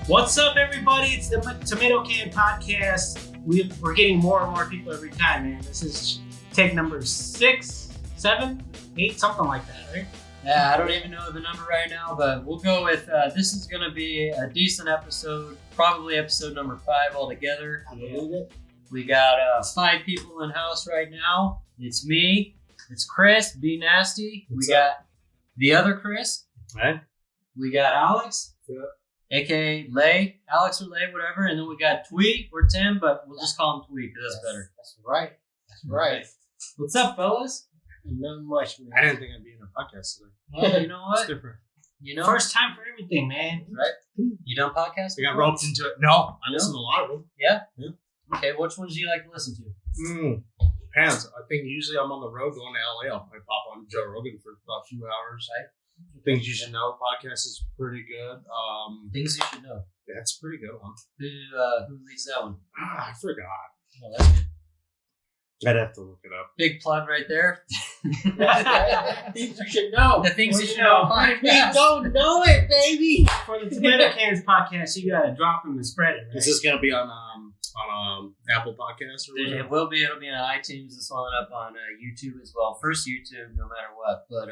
What's up, everybody? It's the Tomato Can Podcast. We're getting more and more people every time, man. This is take number 6, 7, 8, something like that, right? Yeah, I don't even know the number right now, but we'll go with this is going to be a decent episode, probably episode number 5 altogether. I believe it. We got 5 people in house right now. It's me, it's Chris, Be Nasty. We got the other Chris. Right. We got Alex, aka Lay, Alex or Lay, whatever. And then we got Twee or Tim, but we'll just call him Twee because that's better. That's right. That's right. What's up, fellas? Not much, man. I didn't think I'd be in a podcast today. Well, you know what? It's different. You know, First time for everything, man. right? You done podcasts? I got roped into it. No, I listen to a lot of them. Yeah? Yeah. Okay, which ones do you like to listen to? Depends. I think usually I'm on the road going to LA. I'll probably pop on Joe Rogan for about a few hours. Right. Things you should know. Podcast is pretty good. Things you should know. That's a pretty good one. Who leads that one? I forgot. Oh, that's good. I'd have to look it up. Big plug right there. Things you should know. The things Well, you should you know. know, We don't know it, baby. For the Tomato Cans Podcast, you gotta drop them and spread it, right? Is this gonna be on Apple Podcasts or whatever? It will be. It'll be on iTunes. It's on up on YouTube as well. First YouTube, no matter what. But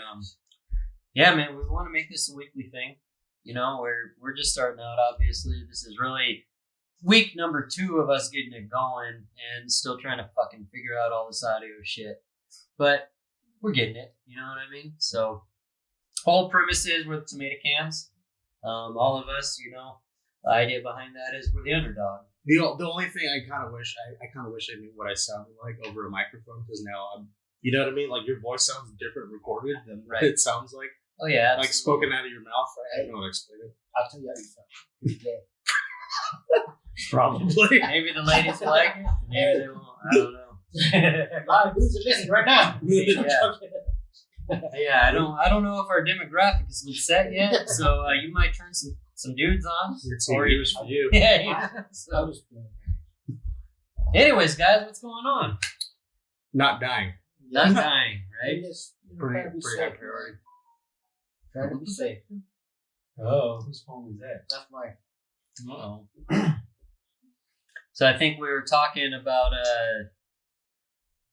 yeah, man, we want to make this a weekly thing. You know, we're just starting out. Obviously, this is really week number 2 of us getting it going and still trying to fucking figure out all this audio shit. But we're getting it. You know what I mean? So, whole premise is we're the tomato cans. All of us, you know, the idea behind that is we're the underdog. The only thing I kind of wish I knew what I sounded like over a microphone, because now I'm, you know what I mean? Like your voice sounds different recorded than what it sounds like. Oh yeah, Like spoken out of your mouth. Right? I don't know how to explain it. I'll tell you how you sound. Probably. Maybe the ladies will like it. Maybe they won't. I don't know. A lot of dudes are listening right now. Yeah, I don't know if our demographic has been set yet, so you might turn some dudes on. It's Or years for you. Yeah. I So, was playing, anyways, guys, what's going on? Not dying. Not dying, right? Just, Pretty trying to be high safe. priority. Trying to be safe. Oh, whose phone was that? That's my. Uh-oh. So I think we were talking about,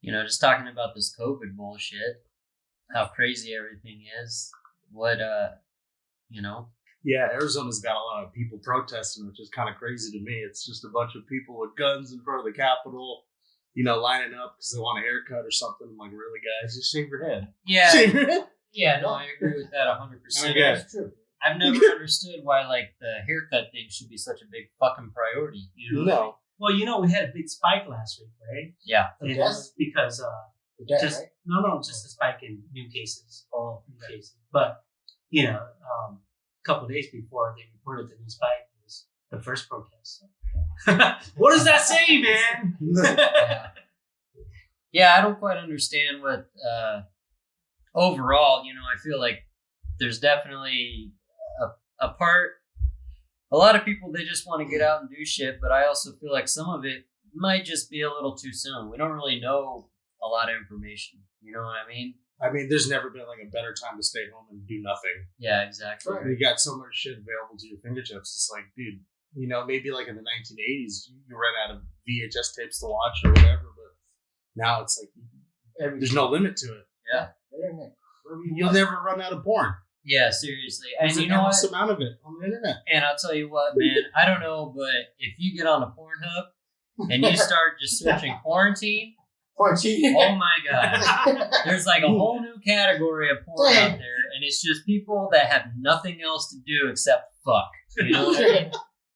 just talking about this COVID bullshit, how crazy everything is. What, Yeah, Arizona's got a lot of people protesting, which is kind of crazy to me. It's just a bunch of people with guns in front of the Capitol, lining up because they want a haircut or something. I'm like, really, guys? Just shave your head. Yeah. Shave your head? Yeah, no, I agree with that 100%. Okay. That's true. I've never understood why, like, the haircut thing should be such a big fucking priority. You know? No. Well, we had a big spike last week, right? Yeah. And it death? was because The death, just right? no, just a spike in new cases. Oh, New cases. But a couple of days before they reported the new spike, it was the first protest. So. What does that say, man? Yeah, I don't quite understand what, overall, I feel like there's definitely a part, a lot of people, they just want to get out and do shit, but I also feel like some of it might just be a little too soon. We don't really know a lot of information. You know what I mean? I mean, there's never been like a better time to stay home and do nothing. Yeah, exactly. Right. You got so much shit available to your fingertips. It's like, dude, maybe like in the 1980s, you ran out of VHS tapes to watch or whatever, but now it's like, there's no limit to it. Yeah. Internet. You'll never run out of porn. Yeah, seriously. And There's you an know what? endless amount of it on the internet. And I'll tell you what, man, I don't know, but if you get on a Pornhub and you start just searching quarantine, Quarantine. oh my God. There's like a whole new category of porn out there, and it's just people that have nothing else to do except fuck. You know what I mean?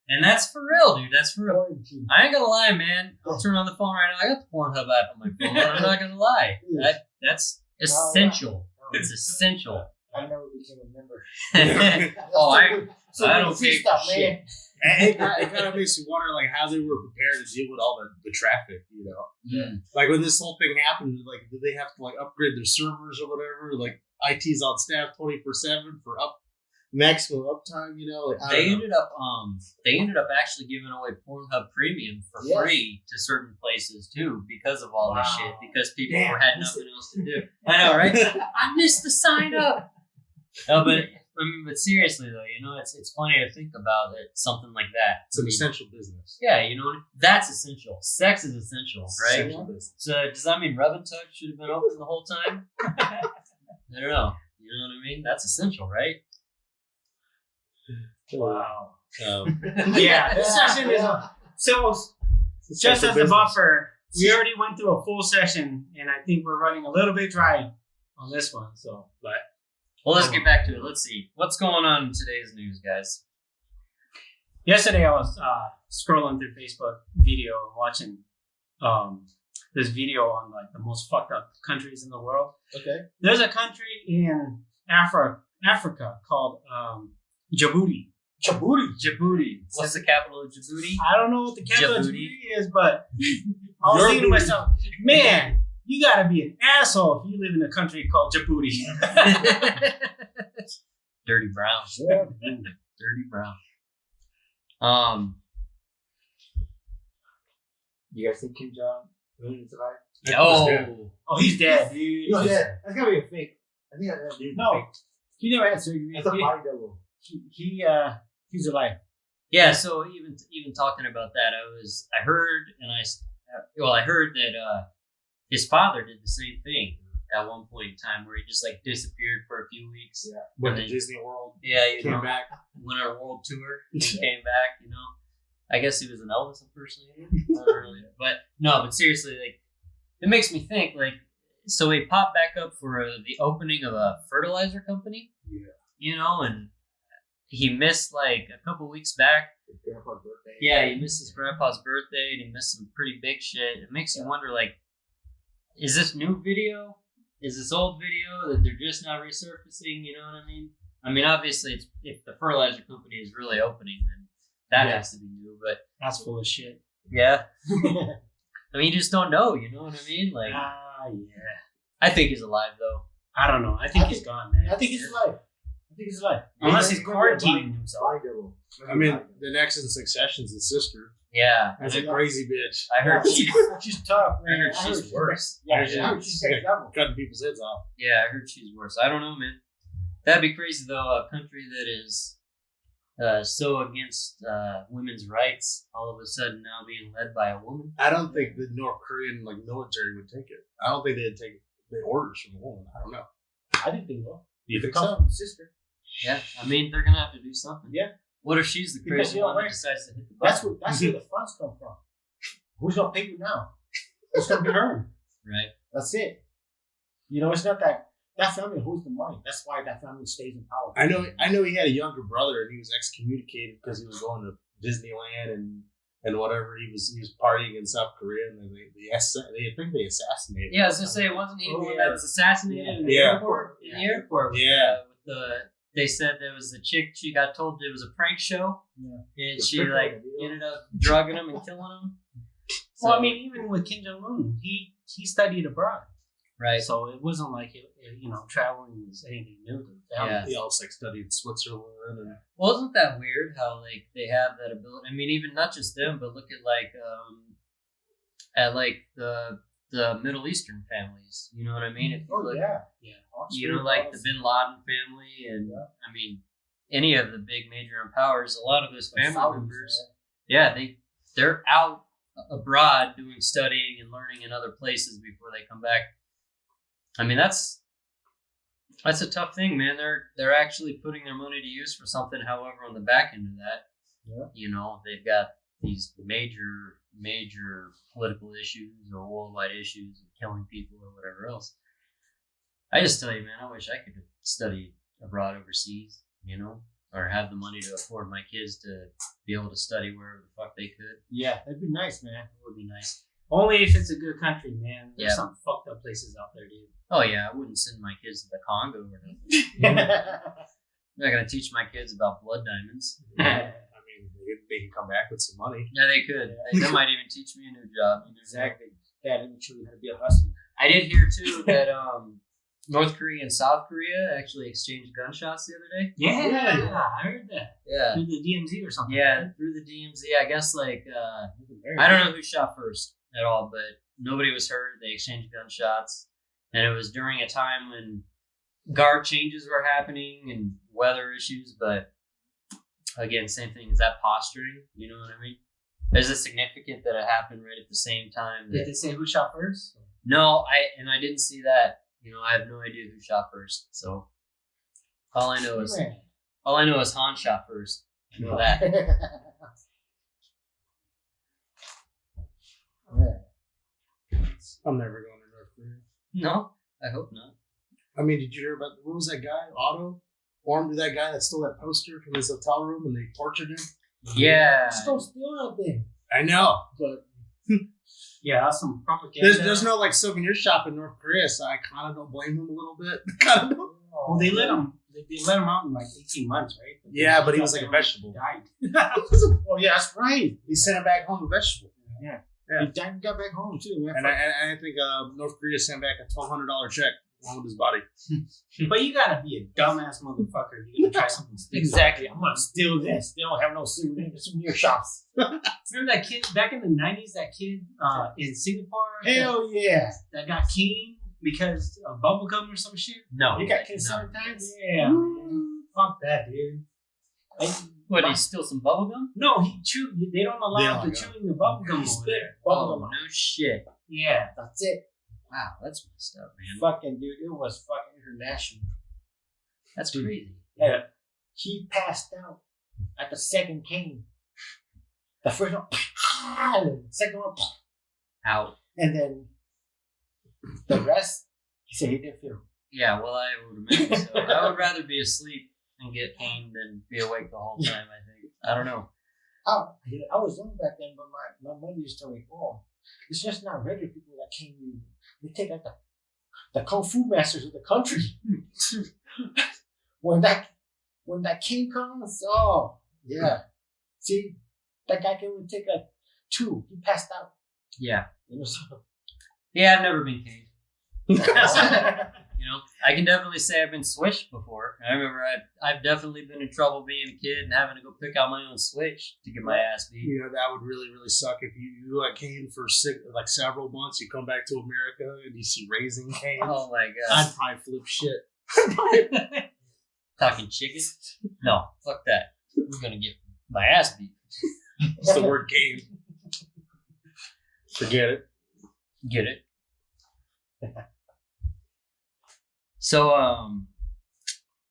And that's for real, dude. That's for real. Quarantine. I ain't gonna lie, man. I'll turn on the phone right now. I got the Pornhub app on my phone. I'm not gonna lie. That's essential. It's essential. I never became a member. Oh, I don't see pay stuff, for shit. man. It kind of makes you wonder, like, how they were prepared to deal with all the traffic, Yeah. Like, when this whole thing happened, like, did they have to, like, upgrade their servers or whatever? Like, IT's on staff 24/7 for maximum uptime, Like, I They don't know. ended up actually giving away Pornhub Premium for free to certain places too because of all this shit. Because people had nothing else to do. I know, right? I missed the sign up. No, but I mean, but seriously though, it's funny to think about it, something like that. It's an essential business. Yeah, that's essential. Sex is essential, right? Essential business. So does that mean Rub and Tug should have been open the whole time? I don't know. You know what I mean? That's essential, right? Wow. Um, Yeah, this session is so. Just as a buffer, we already went through a full session, and I think we're running a little bit dry on this one. So, but Well, let's get back to it. Let's see what's going on in today's news, guys. yesterday I was scrolling through Facebook video and watching this video on like the most fucked up countries in the world. Okay. There's a country in Africa called Djibouti. Djibouti. What's the capital of Djibouti? I don't know what the capital of Djibouti. Djibouti is, but I was thinking to myself, man, you gotta be an asshole if you live in a country called Djibouti. Dirty Brown. Yeah. Dirty Brown. You guys think Kim Jong really is alive? Oh, Oh, he's dead, dude. He's dead. That's gotta be a fake. I think that dude's No. fake. He never had surgery. That's a body double. He's alive. yeah. So even talking about that, I heard that his father did the same thing at one point in time, where he just like disappeared for a few weeks. Yeah. went to then- Disney World. Yeah, Came back. went on a world tour, and came back. I guess he was an Elvis impersonator. Not really, but no. But seriously, like, it makes me think. Like, so he popped back up for the opening of a fertilizer company. Yeah. And he missed like a couple weeks back. His grandpa's birthday. Yeah, he missed his grandpa's birthday, and he missed some pretty big shit. It makes you wonder, like, is this new video? Is this old video that they're just now resurfacing? You know what I mean? I mean, obviously, if the fertilizer company is really opening, then that has to be new. But That's full of shit. yeah, I mean, you just don't know. You know what I mean? Like, Yeah. I think he's alive though. I don't know. I think he's gone, man. I think he's alive. Unless he's quarantining himself. Body double. I mean, the next in succession's his sister. Yeah, That's a crazy bitch. I heard she's She's tough, I man. heard she's worse. Yeah, I I heard she's next level. Cutting people's heads off. Yeah, I heard she's worse. I don't know, man. That'd be crazy though. A country that is so against women's rights, all of a sudden now being led by a woman. I don't think the North Korean military would take it. I don't think they'd take the orders from a woman. I don't know. I think they will. You think Come so? from the sister. Yeah, I mean they're gonna have to do something. Yeah. What if she's the Because crazy you know one what? that decides to hit the That's button? where the funds come from. Who's gonna pay you now? It's gonna be her. Right. That's it. It's not that family holds the money. That's why that family stays in power. I know he had a younger brother and he was excommunicated because he was going to Disneyland and whatever. He was partying in South Korea and then I think they assassinated him. Yeah, I was gonna say, wasn't he the one that was assassinated in the Yeah. airport? In the airport. Yeah. They said there was a chick. She got told it was a prank show, Yeah. and she ended up drugging him and killing him. Well, I mean, even with Kim Jong Un, he studied abroad, right? so it wasn't like traveling was anything new to the family. Yeah. He also studied in Switzerland and Wasn't that weird how they have that ability? I mean, even not just them, but look at the Middle Eastern families. You know what I mean? If you Oh look, yeah. like the Bin Laden family, and I mean, any of the big major powers. A lot of those family members, they're out abroad doing studying and learning in other places before they come back. I mean, that's a tough thing, man. They're actually putting their money to use for something. However, on the back end of that, they've got these major political issues or worldwide issues of killing people or whatever else. I just tell you, man, I wish I could study abroad overseas, or have the money to afford my kids to be able to study wherever the fuck they could. Yeah, that'd be nice, man. It would be nice. Only if it's a good country, man. There's some fucked up places out there, dude. Oh yeah, I wouldn't send my kids to the Congo or nothing. I'm not gonna teach my kids about blood diamonds. I mean, they can come back with some money. Yeah, they could. They might even teach me a new job. Exactly. Dad, let me show you how to be a hustler. I did hear too that North Korea and South Korea actually exchanged gunshots the other day. Yeah, I heard that. Yeah. Through the DMZ or something. Yeah, right? through the DMZ. I guess I don't know who shot first at all, but nobody was hurt. They exchanged gunshots, and it was during a time when guard changes were happening and weather issues, but again, same thing. Is that posturing? You know what I mean? Is it significant that it happened right at the same time? Did they say who shot first? No, I didn't see that. You know, I have no idea who shot first. So all I know is Han shot first. I know that. I'm never going to North Korea. No, I hope not. I mean, did you hear about what was that guy? Otto? Or that guy that stole that poster from his hotel room and they tortured him? Yeah. Just don't steal that thing. I know, but Yeah, that's some propaganda. there's no like souvenir shop in North Korea, so I kind of don't blame him a little bit. Kind of. Well, they let him out in like 18 months, right? Yeah, but he was like a vegetable. Died. Oh yeah, that's right. He sent him back home a vegetable. Yeah. He died and got back home too. Man. And I think North Korea sent back a $1,200 check along with his body. But you gotta be a dumbass motherfucker. You're gonna try something stupid. Exactly. I'm gonna steal this. They don't have no souvenir shops. Remember that kid back in the 90s? That kid in Singapore. Hell yeah. That got caned because of bubblegum or some shit. No. He got caned 7 times. Yeah. Man. Fuck that, dude. Like, What, did he steal some bubblegum? no, he chewed. They don't allow They the don't chewing the bubblegum He over spit there. Oh, bubblegum out. no shit. Yeah. That's it. Wow, that's messed up, man. Fucking dude, it was fucking international. That's crazy. Yeah. He passed out at the second cane. The first one, the second one, Out. and then the rest, he said he didn't feel. Yeah, well, I would imagine so. I would rather be asleep and get caned than be awake the whole time, I think. I don't know. I was young back then, but my mother used to tell me, oh, it's just not regular people that cane you. They take like the kung fu masters of the country. when that cane comes, oh yeah. See, that guy can take like 2. He passed out. Yeah. You know, so. Yeah, I've never been caned. You know, I can definitely say I've been switched before. I remember I've definitely been in trouble being a kid and having to go pick out my own switch to get my ass beat. You know, that would really, really suck if you came for like several months. You come back to America and you see Raising Cane's. Oh my I'd god. probably flip shit. Talking chicken? No, fuck that. We're gonna get my ass beat. It's the word game. Forget it. Get it? So,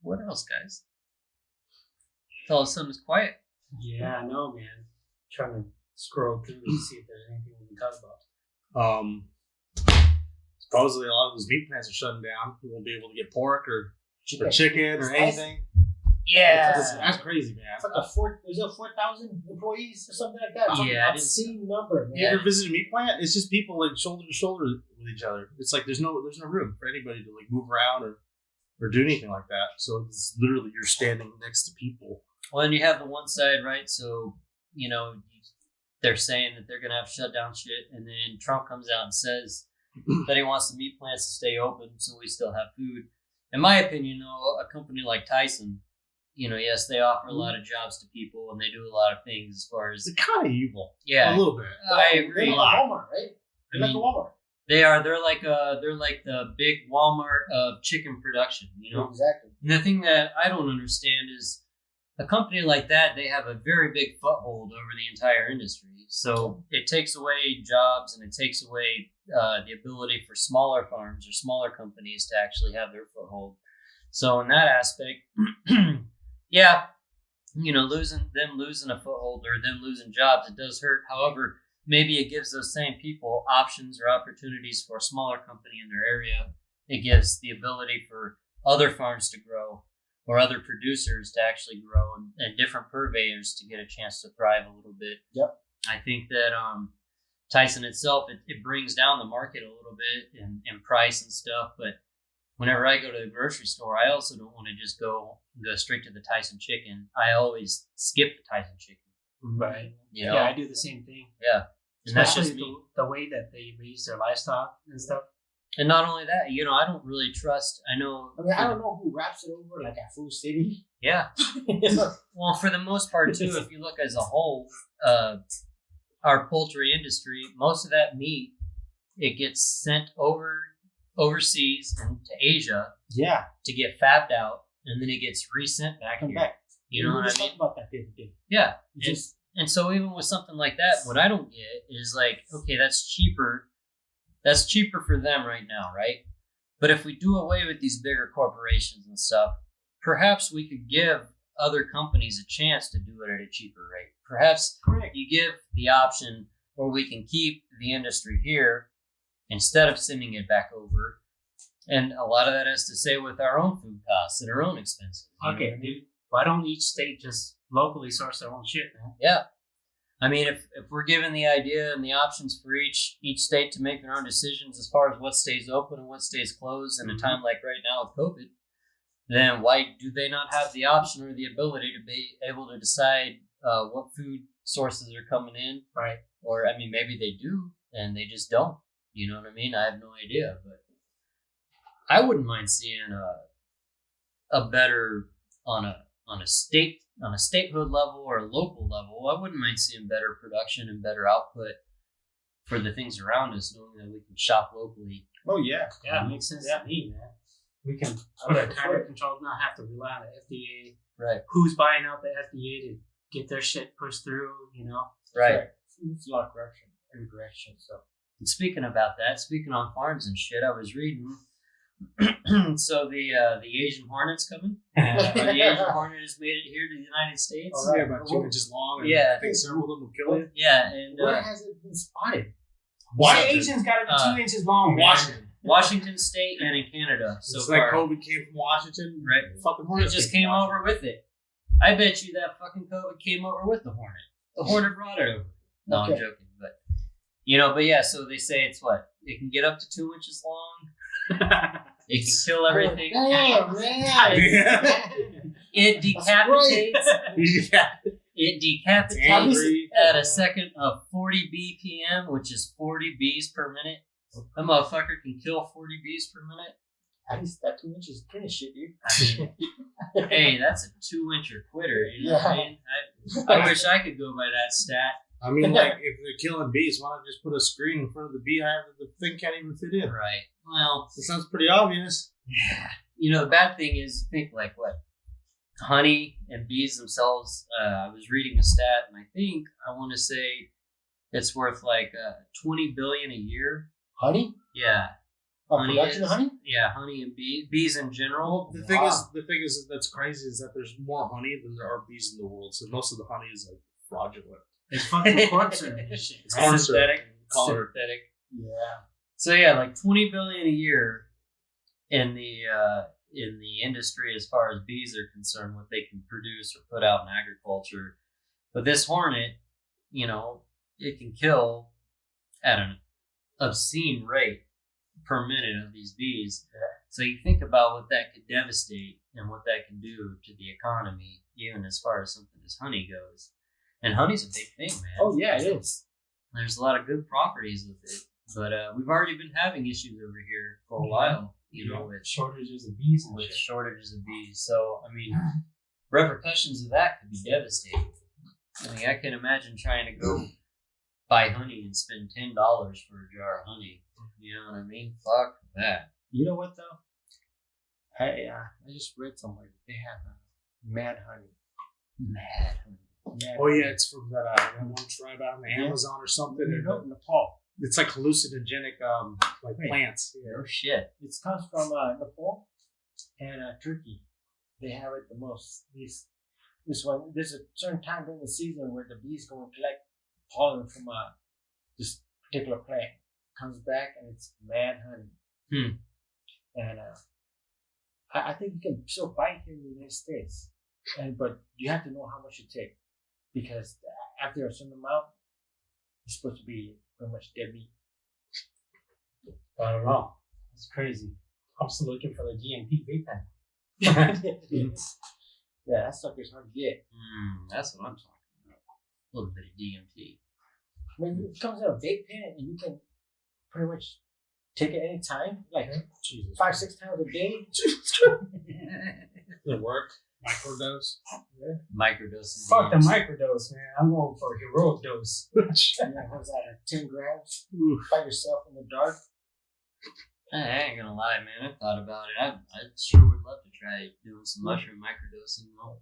what else, guys? All of a sudden it's quiet. Yeah, I know, man. Trying to scroll through and see if there's anything we can talk about. Supposedly a lot of those meat plants are shutting down. You won't be able to get pork or chicken or It's nice. anything. Yeah. That's crazy, man. It's like is it 4,000 employees or something like that? Some Yeah, obscene number, man. You ever visited a meat plant? It's just people like shoulder to shoulder with each other. It's like there's no room for anybody to like move around or do anything like that. So it's literally you're standing next to people. Well, and you have the one side, right? So, you know, they're saying that they're going to have to shut down shit. And then Trump comes out and says that he wants the meat plants to stay open so we still have food. In my opinion, though, a company like Tyson, you know, yes, they offer a lot of jobs to people and they do a lot of things as far as... It's kind of evil. Yeah. A little bit. I agree. They're like Walmart, right? They're I like mean, a Walmart. They are. They're like the big Walmart of chicken production, you know? Exactly. And the thing that I don't understand is a company like that, they have a very big foothold over the entire industry. So it takes away jobs and it takes away the ability for smaller farms or smaller companies to actually have their foothold. So in that aspect, yeah, you know, losing a foothold or them losing jobs, it does hurt. However, maybe it gives those same people options or opportunities for a smaller company in their area. It gives the ability for other farms to grow or other producers to actually grow and different purveyors to get a chance to thrive a little bit. Yep. I think that Tyson itself, it brings down the market a little bit in price and stuff. But whenever I go to the grocery store, I also don't want to just go straight to the Tyson chicken. I always skip the Tyson chicken. Right. You know? Yeah, I do the same thing. Yeah. And that's Especially just me. the way that they raise their livestock and stuff. And not only that, you know, I don't really trust. I know. I mean, I don't know who wraps it over like at Food City. Yeah. Well, for the most part, too, if you look as a whole, our poultry industry, most of that meat, it gets sent over overseas and to Asia Yeah. to get fabbed out, and then it gets resent back Come here. back. You know We what were I mean? talking about that the other day. Yeah. Just And so even with something like that, what I don't get is like, okay, that's cheaper. That's cheaper for them right now, right? But if we do away with these bigger corporations and stuff, perhaps we could give other companies a chance to do it at a cheaper rate. Perhaps you give the option where we can keep the industry here instead of sending it back over. And a lot of that has to say with our own food costs and our own expenses. You know Okay, what I mean? dude. Why don't each state just locally source their own shit, man? Yeah. I mean, if we're given the idea and the options for each state to make their own decisions as far as what stays open and what stays closed in a time like right now with COVID, then why do they not have the option or the ability to be able to decide what food sources are coming in? Right. Or, I mean, maybe they do and they just don't. You know what I mean? I have no idea. But I wouldn't mind seeing a better on a statehood level or a local level. I wouldn't mind seeing better production and better output for the things around us, knowing that we can shop locally. oh yeah. Yeah, it makes sense Yeah. to me, man. We can put a tighter control, not have to rely on the FDA. Right. Who's buying out the FDA to get their shit pushed through, you know? Right. It's a lot of corruption every direction. So And speaking about that, speaking on farms and shit, I was reading. So the Asian hornet's coming. The Asian hornet has made it here to the United States. All right. Yeah, about 2 inches long. And Yeah. I think several of them will kill you. Yeah, and where has it been spotted? Why Asians got to be 2 inches long, man? Washington. Washington State and in Canada. So It's far. like COVID came from Washington. Right. Fucking It hornets just came came from over with it. I bet you that fucking COVID came over with the hornet. The hornet brought it over. No, I'm Okay. joking, but but yeah. So they say it's what it can get up to 2 inches long. It can kill everything. Damn, man. It decapitates. yeah. It decapitates Angry. at a second of 40 BPM, which is 40 bees per minute. That motherfucker can kill 40 bees per minute. At least that 2 inches is pretty shit, dude. I mean, hey, that's a 2-incher quitter. You know what I Yeah. mean? I wish I could go by that stat. I mean, like, if they're killing bees, why not just put a screen in front of the beehive that the thing can't even fit in? Right. Well, It sounds pretty obvious. the bad thing is, think like what? Honey and bees themselves. I was reading a stat, and I want to say it's worth like 20 billion a year. Honey? Yeah. Honey Production is- of honey? Yeah, honey and bees in general. The Wow. thing is that's crazy is that there's more honey than there are bees in the world. So most of the honey is like fraudulent. It's fucking corn syrup and shit. It's Corn synthetic. syrup. Synthetic. Yeah. So yeah, like 20 billion a year in the industry as far as bees are concerned, what they can produce or put out in agriculture. But this hornet, it can kill at an obscene rate per minute of these bees. Yeah. So you think about what that could devastate and what that can do to the economy, even as far as something as honey goes. And honey's a big thing, man. Oh, yeah, it is. There's a lot of good properties with it. But we've already been having issues over here for a while, with shortages of bees and with shit. shortages of bees. So, I mean, repercussions of that could be devastating. I mean, I can imagine trying to go buy honey and spend $10 for a jar of honey. You know what I mean? Fuck that. You know what, though? I just read somewhere that they have mad honey. Mad honey. Mad Oh honey. yeah, it's from that one tribe out in the Amazon or something. No, Nepal. It's like hallucinogenic like Wait. plants. No shit. It comes from Nepal and Turkey. They have it the most. There's a certain time during the season where the bees go and collect pollen from this particular plant. Comes back and it's mad honey. And I think you can still buy it here in the United States, but you have to know how much you take because after a certain amount, it's supposed to be pretty much dead meat. I don't know. It's crazy. I'm still looking for the GMP vape pen. Yeah, that sucker's hard to get. That's what I'm talking about. A little bit of DMT. I mean, it comes in a vape pen and you can pretty much take it any time, like Jesus. 5-6 times a day. Does it work? Microdose. Microdosing. Fuck the microdose, man. I'm going for a heroic dose. Yeah, what's that, 10 grams Oof. by yourself in the dark? I ain't gonna lie, man. I thought about it. I sure would love to try doing some mushroom microdosing. I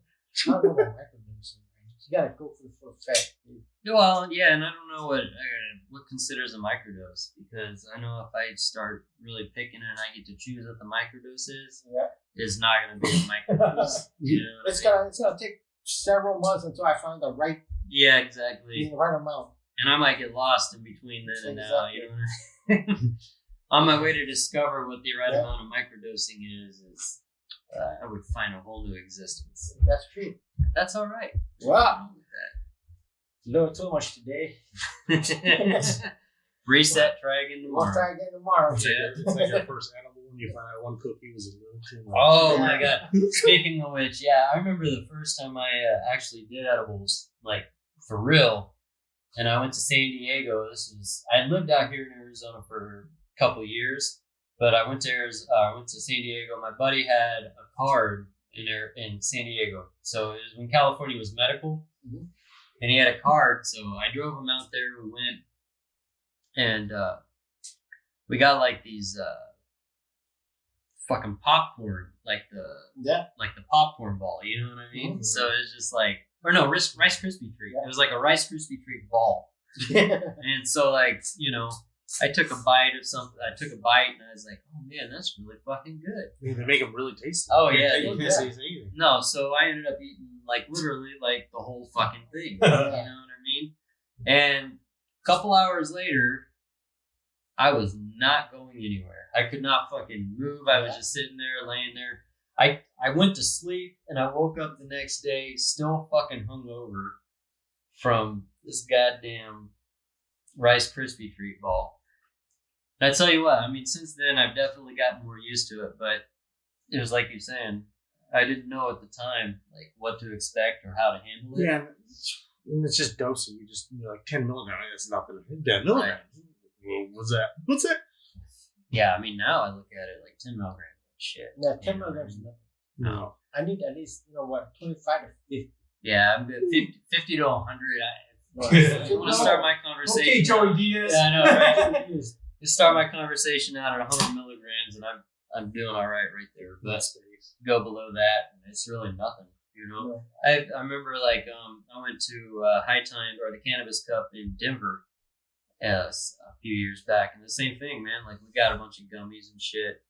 don't know about microdosing, man. You gotta go for the full effect, dude. Well, yeah, and I don't know what considers a microdose, because I know if I start really picking it and I get to choose what the microdose is, it's not gonna be a microdose. You know it's gonna take several months until I find the right exactly the right amount. And I might get lost in between then and now. You know, on my way to discover what the right amount of microdosing is I would find a whole new existence. That's true. That's all right. Wow. A little too much today. Reset, try again tomorrow. We'll try again tomorrow. It's like your first animal when you find out one cookie was a little too much. Oh my god. Speaking of which, yeah, I remember the first time I actually did edibles, like for real. And I went to San Diego. I lived out here in Arizona for a couple years, but I went to San Diego. My buddy had a card in San Diego. So it was when California was medical. Mm-hmm. And he had a card, so I drove him out there. We went, and we got like these fucking popcorn, like the popcorn ball. You know what I mean? Mm-hmm. So it's just like, or no, Rice Krispie treat. It was like a Rice Krispie treat ball. And so, like, you know, I took a bite of something. I took a bite, and I was like, "Oh man, that's really fucking good." Yeah, they make them really tasty. Oh yeah, you can't say anything. No, so I ended up eating like literally like the whole fucking thing. You know what I mean? And a couple hours later, I was not going anywhere. I could not fucking move. I was just sitting there, laying there. I went to sleep, and I woke up the next day still fucking hungover from this goddamn Rice Krispie treat ball. And I tell you what, I mean, since then I've definitely gotten more used to it, but it was like you're saying, I didn't know at the time like what to expect or how to handle it. Yeah, and it's just dosing. You're like 10 milligrams. That's nothing. 10 milligrams. Well, what's that? Yeah, I mean, now I look at it like 10 milligrams. Shit. Yeah, 10 milligrams is nothing. No. I need at least, 25 to 50. Yeah, I'm 50 to 100. I want to start my conversation. Okay, Joey Diaz. Yeah, I know, right? Just start my conversation out at 100 milligrams, and I'm doing all right there. But go below that, and it's really nothing. You know, I remember like I went to High Time or the Cannabis Cup in Denver a few years back, and the same thing, man. Like we got a bunch of gummies and shit,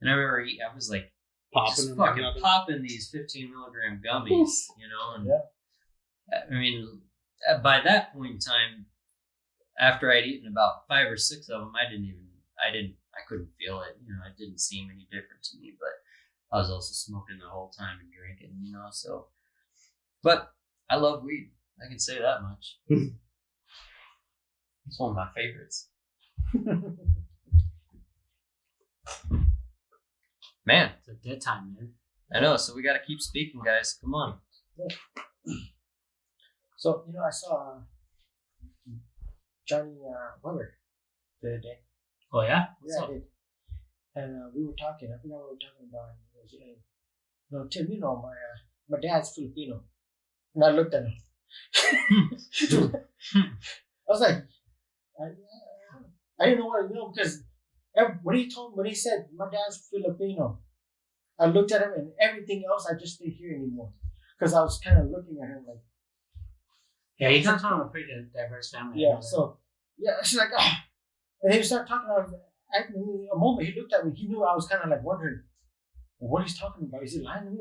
and I remember I was like popping these 15 milligram gummies, you know, and I mean, by that point in time, after I'd eaten about 5 or 6 of them, I couldn't feel it. You know, it didn't seem any different to me, but I was also smoking the whole time and drinking, you know, so. But I love weed. I can say that much. It's one of my favorites. Man. It's a dead time, man. I know, so we got to keep speaking, guys. Come on. So, I saw Johnny Weber the other day. Oh, yeah? Yeah, I did. And we were talking. I forgot what we were talking about. He goes, Tim, my dad's Filipino. And I looked at him. I was like, I didn't know what to because when he said my dad's Filipino, I looked at him and everything else I just didn't hear anymore because I was kind of looking at him like. Yeah, he comes from a pretty diverse family. Yeah, so she's like, and he started talking about. A moment he looked at me, he knew I was kind of like wondering what he's talking about. Is he lying to me?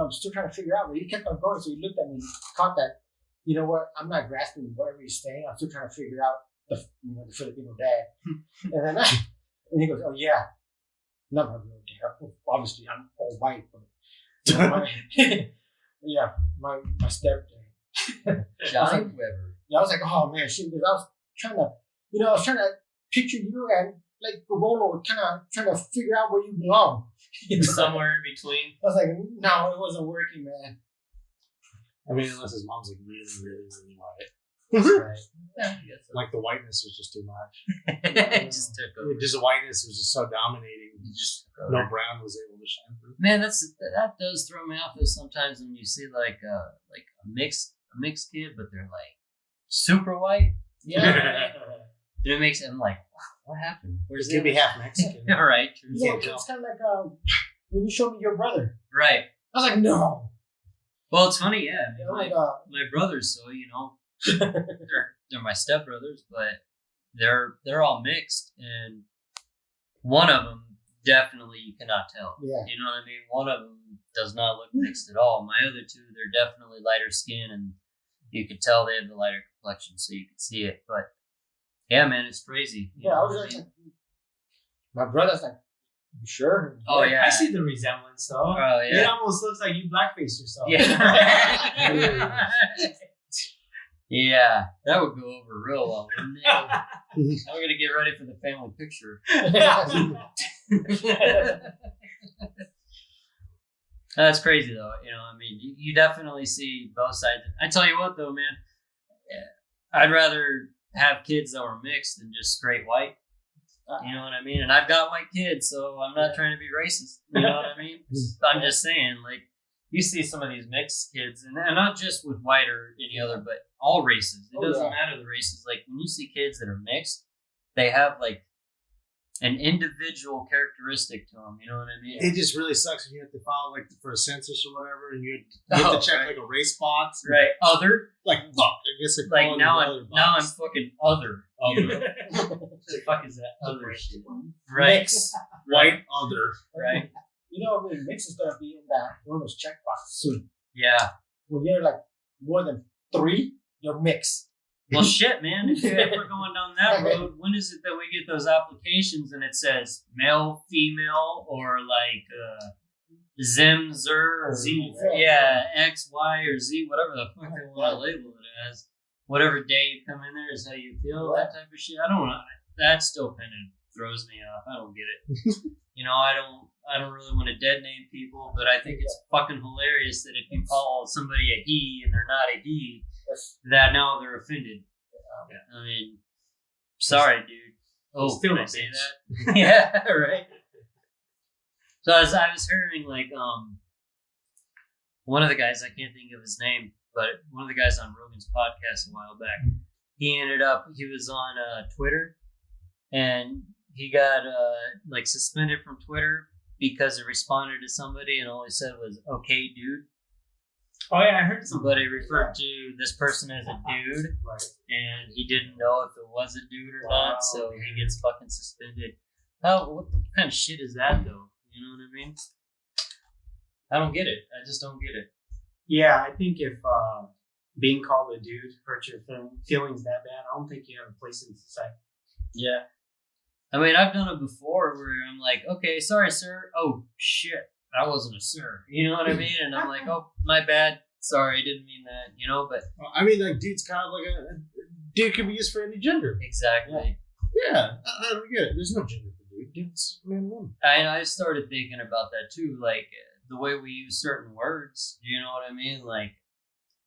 I'm still trying to figure out. But he kept on going, so he looked at me, caught that. You know what? I'm not grasping whatever he's saying. I'm still trying to figure out the Filipino dad. And then and he goes, "Oh yeah, not my real dad. Obviously, I'm all white, but my stepdad." Johnny Weber. Yeah, I was like, "Oh man, shit!" Because I was trying to picture you and like Rolo, kind of trying to figure out where you belong. Somewhere in between. I was like, no, it wasn't working, man. I mean, unless his mom's like really, really, really white. Right. Yeah. Like the whiteness was just too much. It just took over. Just the whiteness was just so dominating. No brown was able to shine through. Man, that does throw me off. Sometimes when you see like a mixed kid, but they're like super white. Yeah. And it makes I'm like, wow, what happened? It could be half Mexican. All right, true. Yeah, can't tell. it's kind of like when you showed me your brother. Right. I was like, no. Well, it's funny, yeah. I mean, Oh my God. my brothers, so they're my stepbrothers, but they're all mixed, and one of them definitely you cannot tell. Yeah. You know what I mean? One of them does not look mixed at all. My other two, they're definitely lighter skin, and you could tell they have the lighter complexion, so you could see it. But yeah, man, it's crazy. Yeah, I was like, my brother's like, you sure? Oh yeah, I see the resemblance though. Oh It yeah, almost looks like you blackface yourself. yeah. Yeah, that would go over real well, wouldn't it? I'm gonna get ready for the family picture. That's crazy though. I mean, you definitely see both sides. I tell you what though, man, I'd rather have kids that were mixed than just straight white. You know what I mean? And I've got white kids, so I'm not trying to be racist. You know what I mean? I'm just saying, like, you see some of these mixed kids, and not just with white or any other, but all races. It doesn't matter the races. Like, when you see kids that are mixed, they have, like, an individual characteristic to them. You know what I mean? It just really sucks when you have to file like for a census or whatever, and you have to check like a race box. Right. Other. Like fuck. I guess they Like call it now another I'm box. fucking other. You know? What the fuck is that other shit? Right. Mix. White other. Right. You know, the mix is gonna be in that one of those checkboxes soon. Yeah. When you're like more than 3, you're mixed. Well, shit, man. If you're ever going down that road, when is it that we get those applications and it says male, female, or like Zim, Zer, or Z. yeah, X, Y, or Z, whatever the fuck they want to label it as. Whatever day you come in there is how you feel, that type of shit. I don't know. That still kind of throws me off. I don't get it. I don't really want to dead name people, but I think it's fucking hilarious that if you call somebody a he and they're not a he, that now they're offended. I mean, sorry, dude. Oh, Still can I a say bitch. that? Yeah, right. So I was hearing like one of the guys, I can't think of his name, but one of the guys on Rogan's podcast a while back, he was on Twitter, and he got like suspended from Twitter because he responded to somebody and all he said was "okay, dude." Oh yeah, I heard something. Somebody referred to this person as a dude, Right. and he didn't know if it was a dude or Wow, not, so man. he gets fucking suspended. What kind of shit is that, though? You know what I mean? I don't get it. I just don't get it. Yeah, I think if being called a dude hurts your feelings that bad, I don't think you have a place in society. Yeah. I mean, I've done it before where I'm like, okay, sorry, sir. Oh, shit. I wasn't a sir. You know what I mean? And I'm like, oh, my bad. Sorry, I didn't mean that. You know, but I mean, like dude's kind of like a dude can be used for any gender. exactly. Yeah, I don't get it. There's no gender for dude. Dude's man, and woman. I started thinking about that too, like the way we use certain words. Do you know what I mean? Like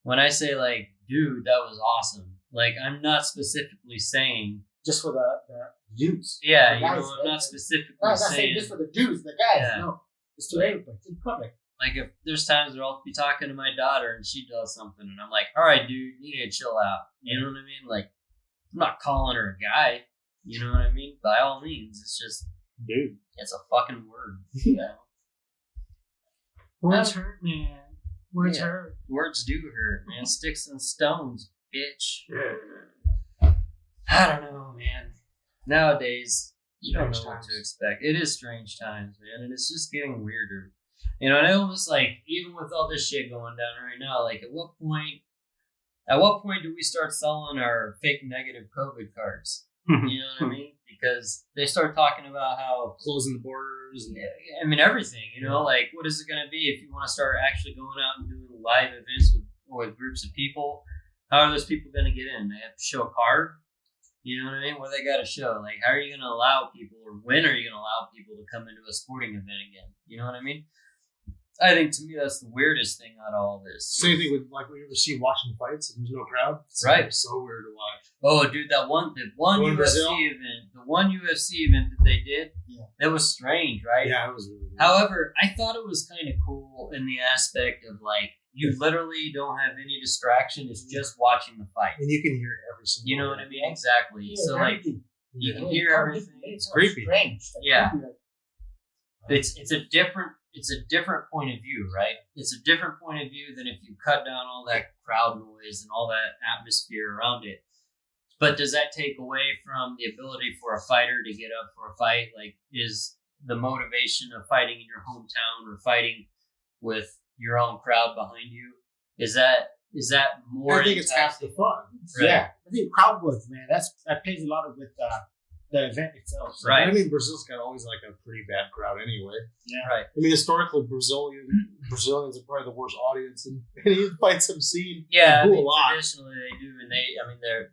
when I say like, dude, that was awesome. Like I'm not specifically saying. Just for the dudes. Yeah, The you know, guys, I'm not specifically No, I'm not saying saying. just for the dudes, the guys. Yeah. No, it's to everybody, to the public. Like if there's times where I'll be talking to my daughter and she does something and I'm like, all right, dude, you need to chill out. You know what I mean? Like I'm not calling her a guy. You know what I mean? By all means, it's just Dude. it's a fucking word. You know? Words hurt, man. Words Yeah. hurt. Words do hurt, man. Sticks and stones, bitch. Yeah. I don't know, man. Nowadays, you don't know Strange what to times. expect. It is strange times, man, and it's just getting weirder. You know, and it almost like even with all this shit going down right now, like at what point do we start selling our fake negative COVID cards? You know what I mean? Because they start talking about how Closing the borders. And, I mean everything. You know, like what is it going to be if you want to start actually going out and doing live events with groups of people? How are those people going to get in? They have to show a card. You know what I mean? What they got to show? Like, how are you going to allow people, or when are you going to allow people to come into a sporting event again? You know what I mean? I think to me that's the weirdest thing out of all this. same thing with like when you ever see watching fights and there's no crowd. It's Right. so weird to watch. Oh, dude, the one in Brazil? UFC event that they did, Yeah. that was strange, right? Yeah, it was really weird. However, I thought it was kind of cool in the aspect of like you literally don't have any distraction. It's just watching the fight. And you can hear every single You know word. what I mean? Exactly. Yeah, So like, everything. You can hear everything. It's creepy. Strange. Like, Yeah. creepy, like, It's a different point of view, right? It's a different point of view than if you cut down all that crowd noise and all that atmosphere around it. But does that take away from the ability for a fighter to get up for a fight? Like, is the motivation of fighting in your hometown or fighting with your own crowd behind you, is that more? I think it's half the fun. Right. Yeah, I think crowd work, man. That plays a lot of with the event itself. So. Right. I mean, Brazil's got always like a pretty bad crowd anyway. Yeah. Right. I mean, historically, Brazilians are probably the worst audience in any fights I've seen. Yeah, I They do mean, a lot. traditionally they do, and they're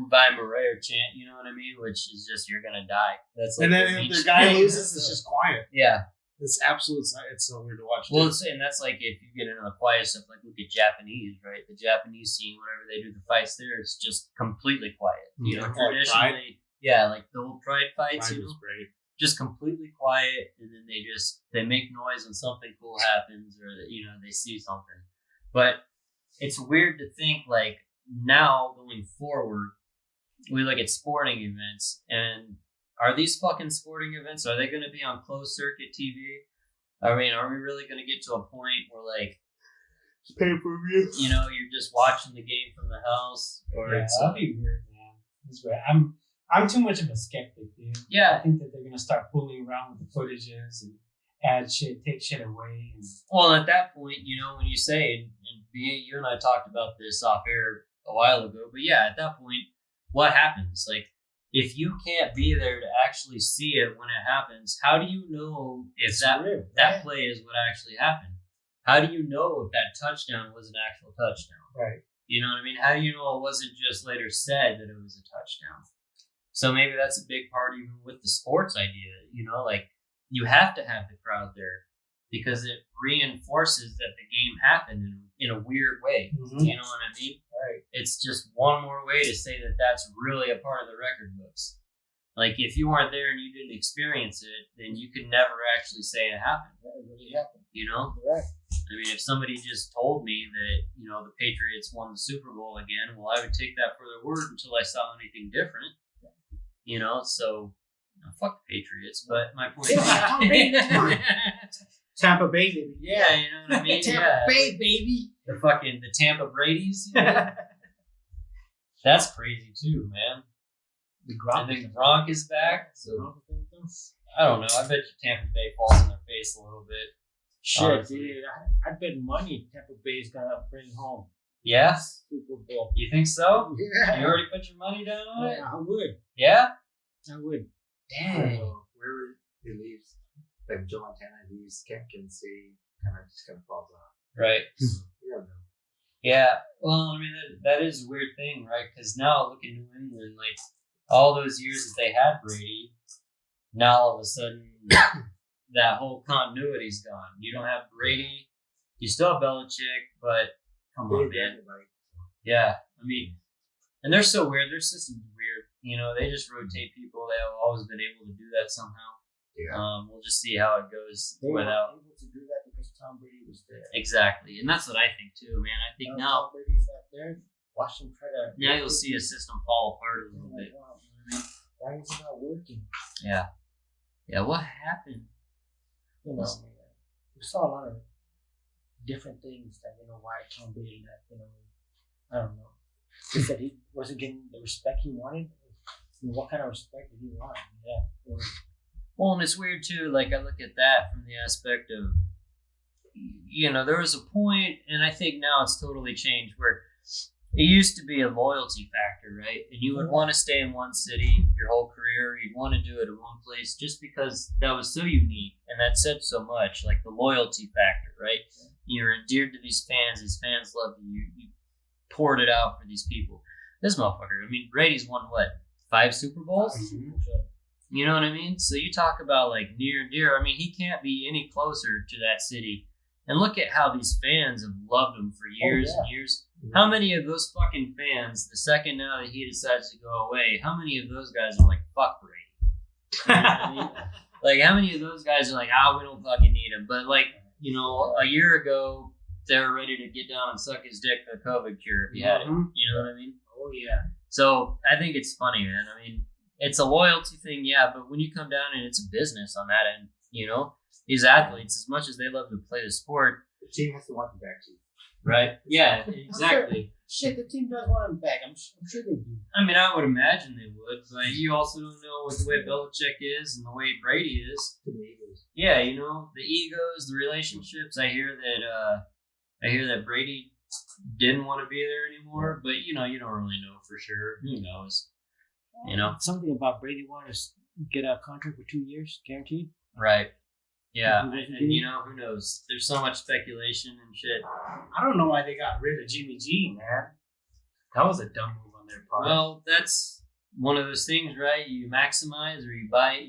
by Morea chant, you know what I mean? Which is just, you're gonna die. That's like And their then if beach the guy thing. loses, it's just quiet. Yeah. It's absolute. It's so weird to watch. Well, too. and that's like if you get into the quiet stuff, like look at Japanese, right? The Japanese scene, whenever they do the fights there, it's just completely quiet. You know, Yeah, like traditionally, yeah, like the old Pride fights, Pride you know, was great. just completely quiet, and then they make noise when something cool happens, or they see something. But it's weird to think, like, now going forward, we look at sporting events, and are these fucking sporting events, are they going to be on closed circuit TV? I mean, are we really going to get to a point where, like, Pay-per-view. you're just watching the game from the house, or Yeah, it's that'd be weird, man. It's weird. I'm too much of a skeptic, dude. I yeah. think that they're gonna start fooling around with the footages and add shit, take shit away, and Well, at that point, when you say, and you and I talked about this off air a while ago, but yeah, at that point, what happens? Like, if you can't be there to actually see it when it happens, how do you know if it's that real, that right? play is what actually happened? How do you know if that touchdown was an actual touchdown? Right. You know what I mean? How do you know it wasn't just later said that it was a touchdown? So maybe that's a big part even with the sports idea, like you have to have the crowd there because it reinforces that the game happened in a weird way. Mhm. You know what I mean? Right. It's just one more way to say that that's really a part of the record books. Like, if you weren't there and you didn't experience it, then you could never actually say it happened. That really happened. I Right. mean, if somebody just told me that, the Patriots won the Super Bowl again, well, I would take that for their word until I saw anything different. So fuck the Patriots, but my point Yeah, Tom Brady, come on. is... Tampa Bay, baby. Yeah, you know what I mean? Tampa Yeah. Bay, baby. The Tampa Brady's. That's crazy too, man. The And then Gronk is back, so I don't know. I bet you Tampa Bay falls in their face a little bit. Shit, honestly. dude. I bet money Tampa Bay's gonna bring home Yeah? Super Bowl. You think so? Yeah. You already put your money down on it? Yeah, I would. Yeah? I would. Dang. Wherever he leaves, like Joe Montana leaves, Kempkin City kind of falls off. Right. You don't know. Yeah. Well, I mean, that is a weird thing, right? Because now look at New England, like, all those years that they had Brady, now all of a sudden that whole continuity's gone. You don't have Brady. You still have Belichick, but come on, man. Yeah. I mean, and they're so weird. Their system's weird. They just rotate people. They have always been able to do that somehow. Yeah. We'll just see how it goes They were without. able to do that because Tom Brady was there. Exactly. And that's what I think too, man. I think now Tom Brady's not there. Watch him try to. now you'll see a system fall apart a little bit. Why is it not working? Yeah. Yeah, what happened? We saw a lot of different things that why Tom Brady left. I don't know. He said he wasn't getting the respect he wanted. What kind of respect did he want? Yeah. Well, and it's weird too, like I look at that from the aspect of, there was a point, and I think now it's totally changed, where it used to be a loyalty factor, right? And you would want to stay in one city your whole career. You'd want to do it in one place just because that was so unique and that said so much, like the loyalty factor, right? You're endeared to these fans love you. You poured it out for these people. This motherfucker, I mean, Brady's won what, 5 Super Bowls? You know what I mean? So you talk about like near and dear. I mean, he can't be any closer to that city. And look at how these fans have loved him for years and years. How many of those fucking fans, the second now that he decides to go away, how many of those guys are like, fuck Brady? You know what I mean? Like, how many of those guys are like, we don't fucking need him? But like, a year ago, they were ready to get down and suck his dick for the COVID cure if he had it. You know what I mean? Oh yeah. So I think it's funny, man. I mean, it's a loyalty thing, yeah, but when you come down and it's a business on that end, these athletes, as much as they love to play the sport, The team has to want you back too. right? Yeah, exactly. Shit, the team does want him back. I'm sure they do. I mean, I would imagine they would, but you also don't know what the way Belichick is and the way Brady is. To the Eagles. Yeah, the egos, the relationships. I hear that Brady didn't want to be there anymore, but you don't really know for sure. Who knows? Something about Brady wanted to get a contract for 2 years, guaranteed. Right. Yeah, Mhm. and who knows? There's so much speculation and shit. I don't know why they got rid of Jimmy G, man. That was a dumb move on their part. Well, that's one of those things, right? You maximize or you buy it,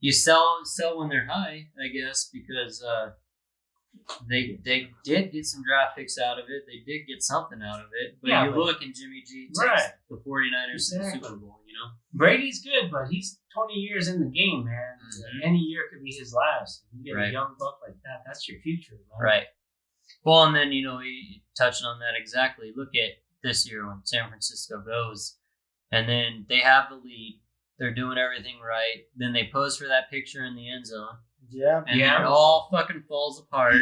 You sell when they're high, I guess, because they did get some draft picks out of it. They did get something out of it. But Yeah, you but- look and Jimmy G takes Right. the 49ers to the Exactly. Super Bowl, Brady's good, but he's 20 years in the game, man. Mhm. Any year could be his last. You get Right. a young buck like that, that's your future, man. Right. Well, and then, you touched on that exactly. Look at this year when San Francisco goes, and then they have the lead. They're doing everything right. Then they pose for that picture in the end zone, Yeah. and Yeah. then it all fucking falls apart.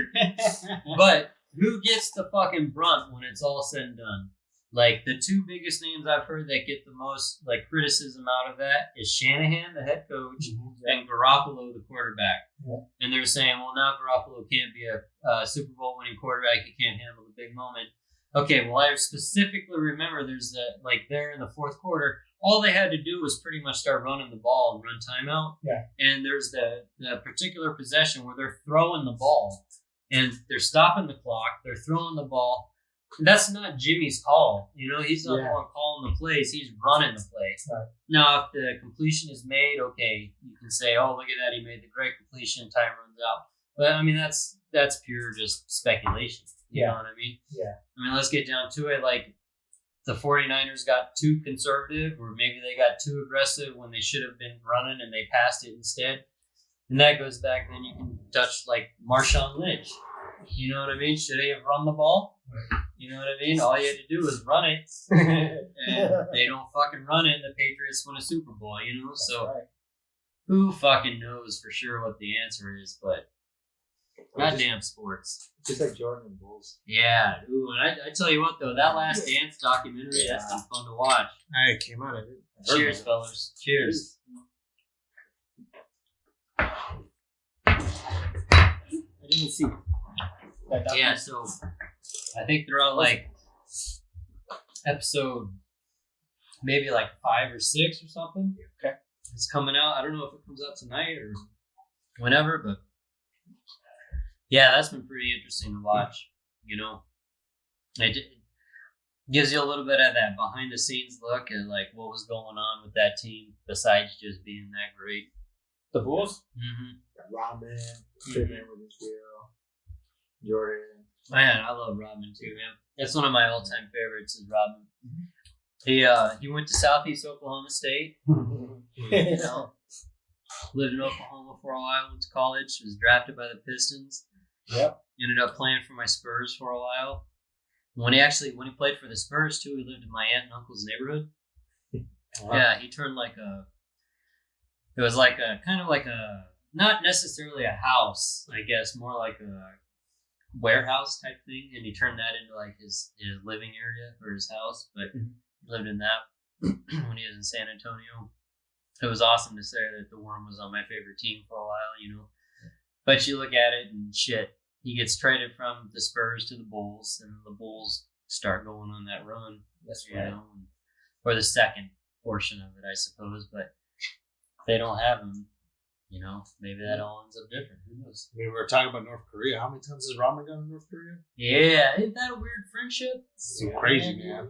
But who gets the fucking brunt when it's all said and done? Like, the two biggest names I've heard that get the most, criticism out of that is Shanahan, the head coach, and Garoppolo, the quarterback. Yeah. And they're saying, well, now Garoppolo can't be a Super Bowl winning quarterback. He can't handle the big moment. Okay, well, I specifically remember there's there in the fourth quarter, all they had to do was pretty much start running the ball and run timeout. Yeah. And there's the particular possession where they're throwing the ball and they're stopping the clock. They're throwing the ball. That's not Jimmy's call. He's not the one calling the plays. He's running the play. Right. Now, if the completion is made, okay, you can say, oh, look at that. He made the great completion. Time runs out. But, I mean, that's pure just speculation. You know what I mean? Yeah. I mean, let's get down to it. The 49ers got too conservative, or maybe they got too aggressive when they should have been running and they passed it instead. And that goes back, then you can touch Marshawn Lynch. You know what I mean? Should they have run the ball? You know what I mean? All you had to do was run it. And they don't fucking run it, and the Patriots win a Super Bowl, So Right. who fucking knows for sure what the answer is, but goddamn sports. Just like Jordan and Bulls. Yeah, ooh, and I tell you what though, that Last Dance documentary, that's been fun to watch. It came out. I didn't. Cheers, fellas. Cheers. I didn't see that. Yeah, so I think they're on episode maybe 5 or 6 or something. Okay. It's coming out. I don't know if it comes out tonight or whenever, but yeah, that's been pretty interesting to watch. It gives you a little bit of that behind the scenes look at what was going on with that team besides just being that great. The Bulls? Mm-hmm. Rodman, Pittman with his deal, Jordan. Man, I love Rodman too, man. That's one of my all-time favorites is Rodman. He went to Southeast Oklahoma State. Lived in Oklahoma for a while. Went to college. Was drafted by the Pistons. Yep. Ended up playing for my Spurs for a while. When he played for the Spurs too, he lived in my aunt and uncle's neighborhood. Wow. Yeah, he turned it was kind of not necessarily a house, I guess, more like a warehouse type thing, and he turned that into his living area for his house, but he lived in that when he was in San Antonio. It was awesome to say that the Worm was on my favorite team for a while, But you look at it and shit, he gets traded from the Spurs to the Bulls, and the Bulls start going on that run. That's right. Or the second portion of it, I suppose. But if they don't have him, maybe that all ends up different. Who knows? We were talking about North Korea. How many times has Ramen gone to North Korea? Yeah, isn't that a weird friendship? It's crazy, man.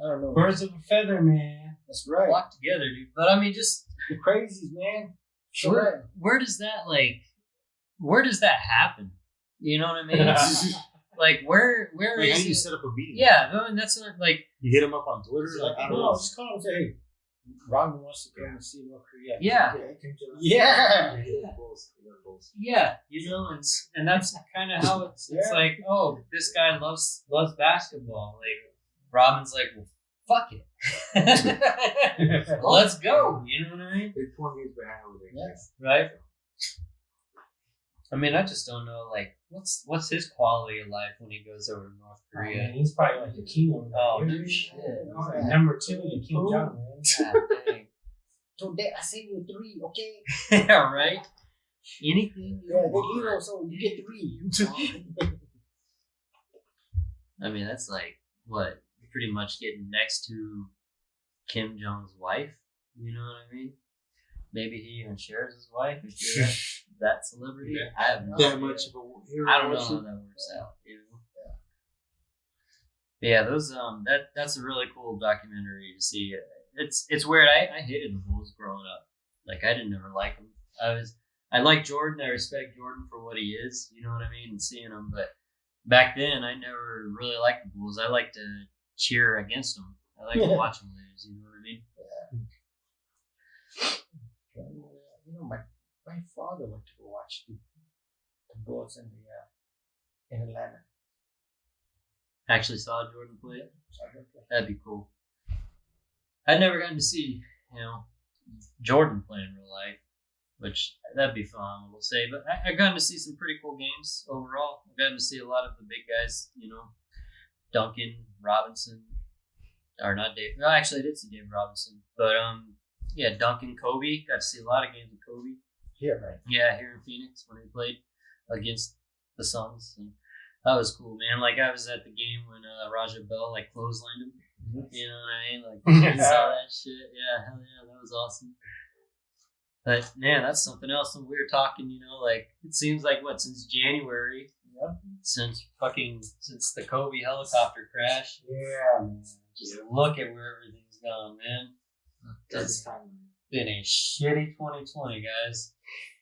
I don't know. Birds of a feather, man. That's right. Flock together, dude. But I mean, just The crazies, man. So right. where does that happen? You know what I mean? Where How is do you it? set up a meeting? Yeah, no, and that's not You hit him up on Twitter? I don't know. Just call him and say, hey, Rodman wants to come and see North Korea. Yeah. Yeah. Bulls. yeah, and that's kind of how it's Yeah. oh, this guy loves basketball. Robin's well, fuck it. Let's go. You know what I mean? They're 20 years behind over there. Yes. Right? I mean, I just don't know, like, what's his quality of life when he goes over to North Oh, man, Korea? he's probably like the king over there. Oh, He's no shit. like number 2 in Kim Jong, man. God dang. Today I sent you 3, okay? Yeah, right? Anything you Yeah, they want. little, so you get 3. I mean, that's like, what? You're pretty much getting next to Kim Jong's wife. You know what I mean? Maybe he even shares his wife if you're that celebrity. Yeah. I have no That idea. much of a hero. I don't know how that works out. You know? Yeah, those that's a really cool documentary to see. It's weird. I hated the Bulls growing up. Like I didn't ever like them. I like Jordan. I respect Jordan for what he is. You know what I mean? And seeing him, but back then I never really liked the Bulls. I like to cheer against them. I like to watch them lose. You know what I mean? You know, my father went to go watch the Bulls in Atlanta. Actually saw Jordan play it. So I heard play. That'd be cool. I'd never gotten to see, Jordan play in real life, which that'd be phenomenal to say. But I've gotten to see some pretty cool games overall. I've gotten to see a lot of the big guys, Duncan, Robinson, or not Dave. No, actually, I did see Dave Robinson. But, Duncan, Kobe. Got to see a lot of games with Kobe. Yeah, right. Yeah, here in Phoenix when he played against the Suns. And that was cool, man. Like, I was at the game when Raja Bell, clotheslined him. Mm-hmm. You know what I mean? Like, you saw that shit. Yeah, hell yeah, that was awesome. But, man, that's something else. When we were talking, it seems like, since January? Yep. Since the Kobe helicopter crash. Yeah, man. Just look at where everything's gone, man. That's That's been a shitty 2020, guys.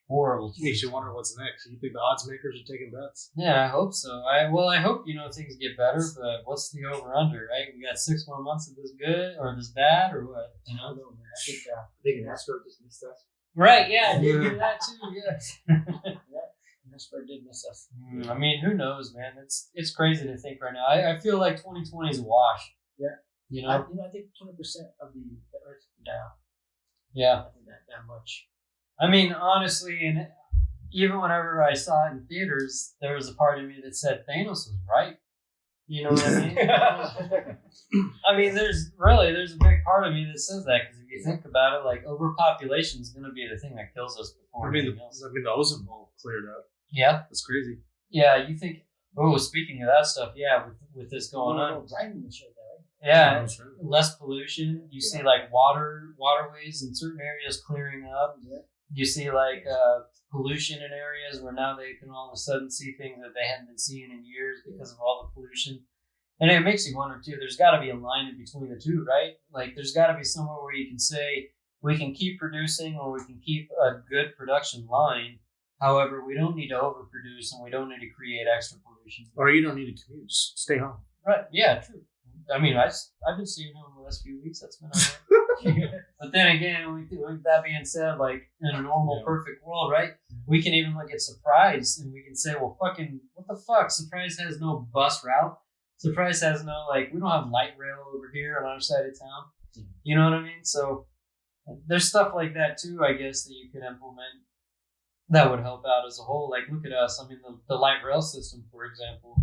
Horrible. Makes you wonder what's next. You think the odds makers are taking bets? Yeah, I hope so. I hope things get better. But what's the over under? Right, we got 6 more months of this good or this bad or what? I don't know, man. I think an escrow just missed us. Right? Yeah, I did hear that too. Yeah. that's where did miss us. I mean, who knows, man? It's crazy to think right now. I feel like 2020 is a wash. Yeah. I think 20% of the Earth is down. Yeah. I think that much. I mean, honestly, and even whenever I saw it in theaters, there was a part of me that said Thanos was right. You know what I mean? I mean, there's a big part of me that says that because if you think about it, overpopulation is going to be the thing that kills us before anything else. the ozone hole cleared up. Yeah. That's crazy. Yeah, you think? Oh, speaking of that stuff, yeah, with this going on, Driving and shit, right? yeah, That's right. less pollution. You see waterways in certain areas clearing up. Yeah. You see pollution in areas where now they can all of a sudden see things that they hadn't been seeing in years because of all the pollution. And it makes you wonder too, there's gotta be a line in between the two, right? There's gotta be somewhere where you can say we can keep producing or we can keep a good production line. However, we don't need to overproduce and we don't need to create extra pollution. Or you don't need to commute. Just stay home. Right. Yeah, true. I mean, I've been seeing him the last few weeks. That's been all right. But then again, with that being said, in a normal, perfect world, right? We can even look at Surprise and we can say, well, fucking, what the fuck? Surprise has no bus route. Surprise has no, we don't have light rail over here on our side of town. You know what I mean? So there's stuff like that too, I guess, that you could implement that would help out as a whole. Look at us. I mean, the light rail system, for example,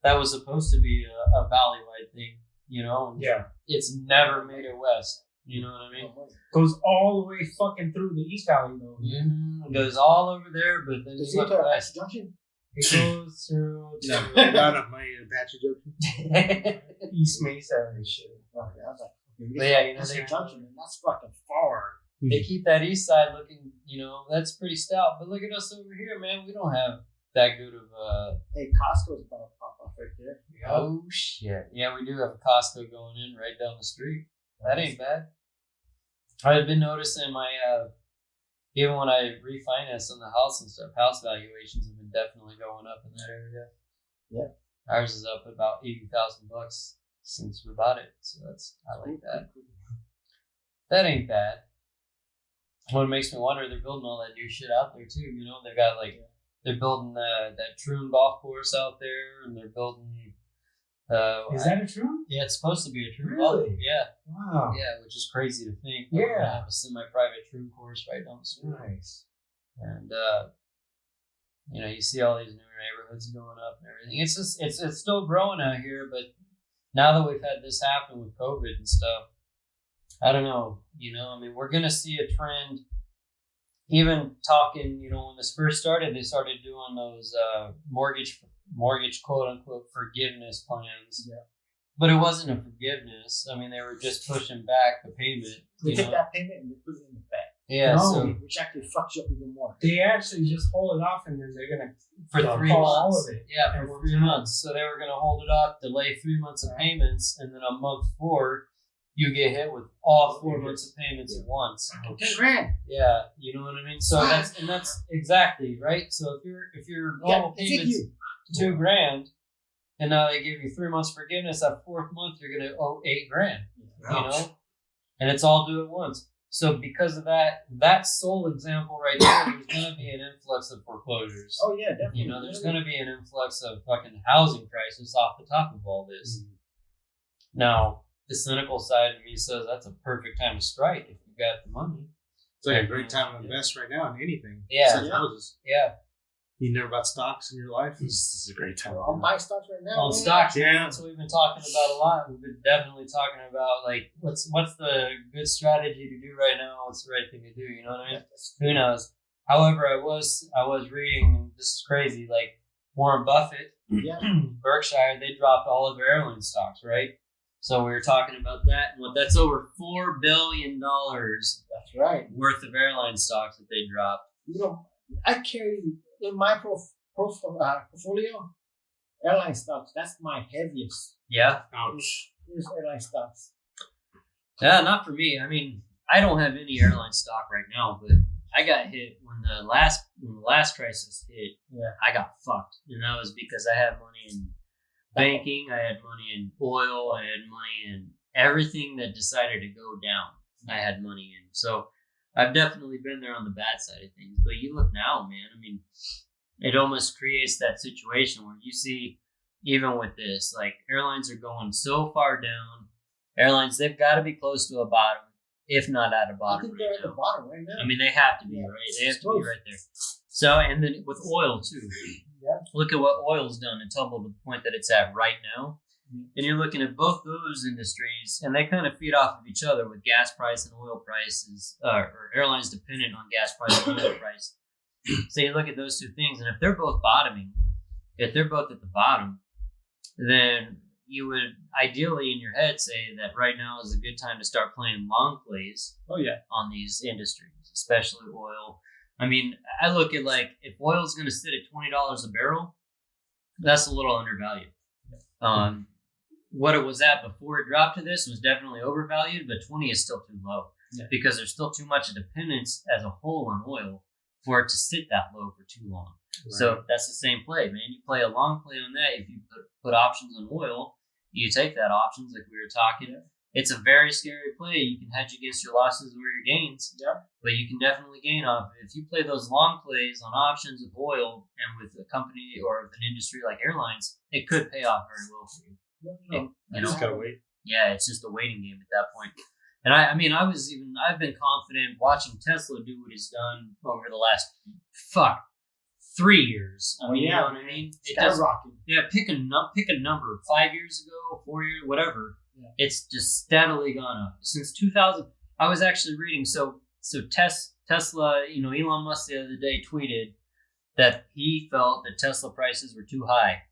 that was supposed to be a valley-wide thing. And it's never made it west. You know what I mean? Goes all the way fucking through the East Valley, though. It goes all over there, but then Does it's it go to west. Junction? It goes through No, not of my Apache joke. East Mesa and shit. Okay, I was like, But yeah, that's a Junction, man. That's fucking far. they keep that east side looking, that's pretty stout. But look at us over here, man. We don't have that good of Hey, Costco's about to pop up right there. Oh shit! Yeah, we do have a Costco going in right down the street. That ain't bad. I've been noticing my even when I refinance on the house and stuff, house valuations have been definitely going up in that area. Yeah, ours is up about $80,000 since we bought it, so I like that. That ain't bad. What makes me wonder, they're building all that new shit out there too. They've got they're building that Troon golf course out there, and they're building. Is that a Troon? Yeah, it's supposed to be a true Really? bubble. Yeah. Wow. Yeah, which is crazy to think. Yeah. We're gonna have a semi-private troon course right down the street. Nice. And you see all these new neighborhoods going up and everything. It's just it's still growing out here, but now that we've had this happen with COVID and stuff, I don't know. I mean, we're gonna see a trend. Even talking, when this first started, they started doing those mortgage quote unquote forgiveness plans. Yeah. But it wasn't a forgiveness. I mean, they were just pushing back the payment. They take that payment and they put it in the bank. Yeah, No. Which actually fucks you up even more. They actually just hold it off, and then they're gonna for 3 call months. all of it. Yeah, And for we're 3 gonna- months. So they were going to hold it off, delay 3 months of payments, and then on month 4, you get hit with all 4 months of payments at once. Fucking $10,000. Yeah, you know what I mean. So that's exactly right. So if your normal payment's $2,000, and now they give you 3 months forgiveness, that 4th month you're going to owe $8,000. And it's all due at once. So because of that sole example right there, there's going to be an influx of foreclosures. Oh yeah, definitely. There's going to be an influx of fucking housing crisis off the top of all this. Now, the cynical side of me says that's a perfect time to strike if you've got the money. It's like a great time to invest right now in anything. Yeah. Besides houses. Yeah. You never bought stocks in your life? This is a great time. I'm buying stocks right now. On man. stocks, Yeah. that's what we've been talking about a lot. We've been definitely talking about like what's the good strategy to do right now. What's the right thing to do? You know what I mean? Who knows? However, I was reading. This is crazy. Like Warren Buffett, Yeah. Berkshire, they dropped all of their airline stocks, right? So we were talking about that, and that's over $4 billion That's right. worth of airline stocks that they dropped. I carry in my portfolio airline stocks. That's my heaviest. Yeah. Ouch. Is airline stocks. Yeah, not for me. I mean, I don't have any airline stock right now, but I got hit when the last crisis hit. Yeah. I got fucked, and that was because I had money in banking, I had money in oil, I had money in everything that decided to go down. I had money in. So I've definitely been there on the bad side of things. But you look now, man. I mean, it almost creates that situation where you see, even with this, like airlines are going so far down. Airlines, they've got to be close to a bottom, if not at a I bottom. think they're at the bottom right now. I mean, they have to be, Yeah, right? They have to be close. right there. So, and then with oil, too. Yeah. Look at what oil's done and tumbled to the point that it's at right now. Yeah. And you're looking at both those industries, and they kind of feed off of each other with gas price and oil prices, or airlines dependent on gas price and oil price. So you look at those two things, and if they're both bottoming, if they're both at the bottom, then you would ideally in your head say that right now is a good time to start playing long plays Oh yeah. on these industries, especially oil. I mean, I look at like if oil's going to sit at $20 a barrel, that's a little undervalued. What it was at before it dropped to this was definitely overvalued, but 20 is still too low because there's still too much dependence as a whole on oil for it to sit that low for too long. Right. So that's the same play, man. You play a long play on that. If you put options on oil, you take that options like we were talking. It's a very scary play. You can hedge against your losses or your gains, but you can definitely gain off it. If you play those long plays on options with oil and with a company or with an industry like airlines, it could pay off very well for you. You just gotta wait. Yeah, it's just a waiting game at that point. And I've been confident watching Tesla do what he's done over the last 3 years. I mean, you know what I mean? It does. Skyrocketing. Yeah, pick a number. 5 years ago, 4 years, whatever. Yeah. It's just steadily gone up since 2000. I was actually reading. So Tesla. Elon Musk the other day tweeted that he felt that Tesla prices were too high,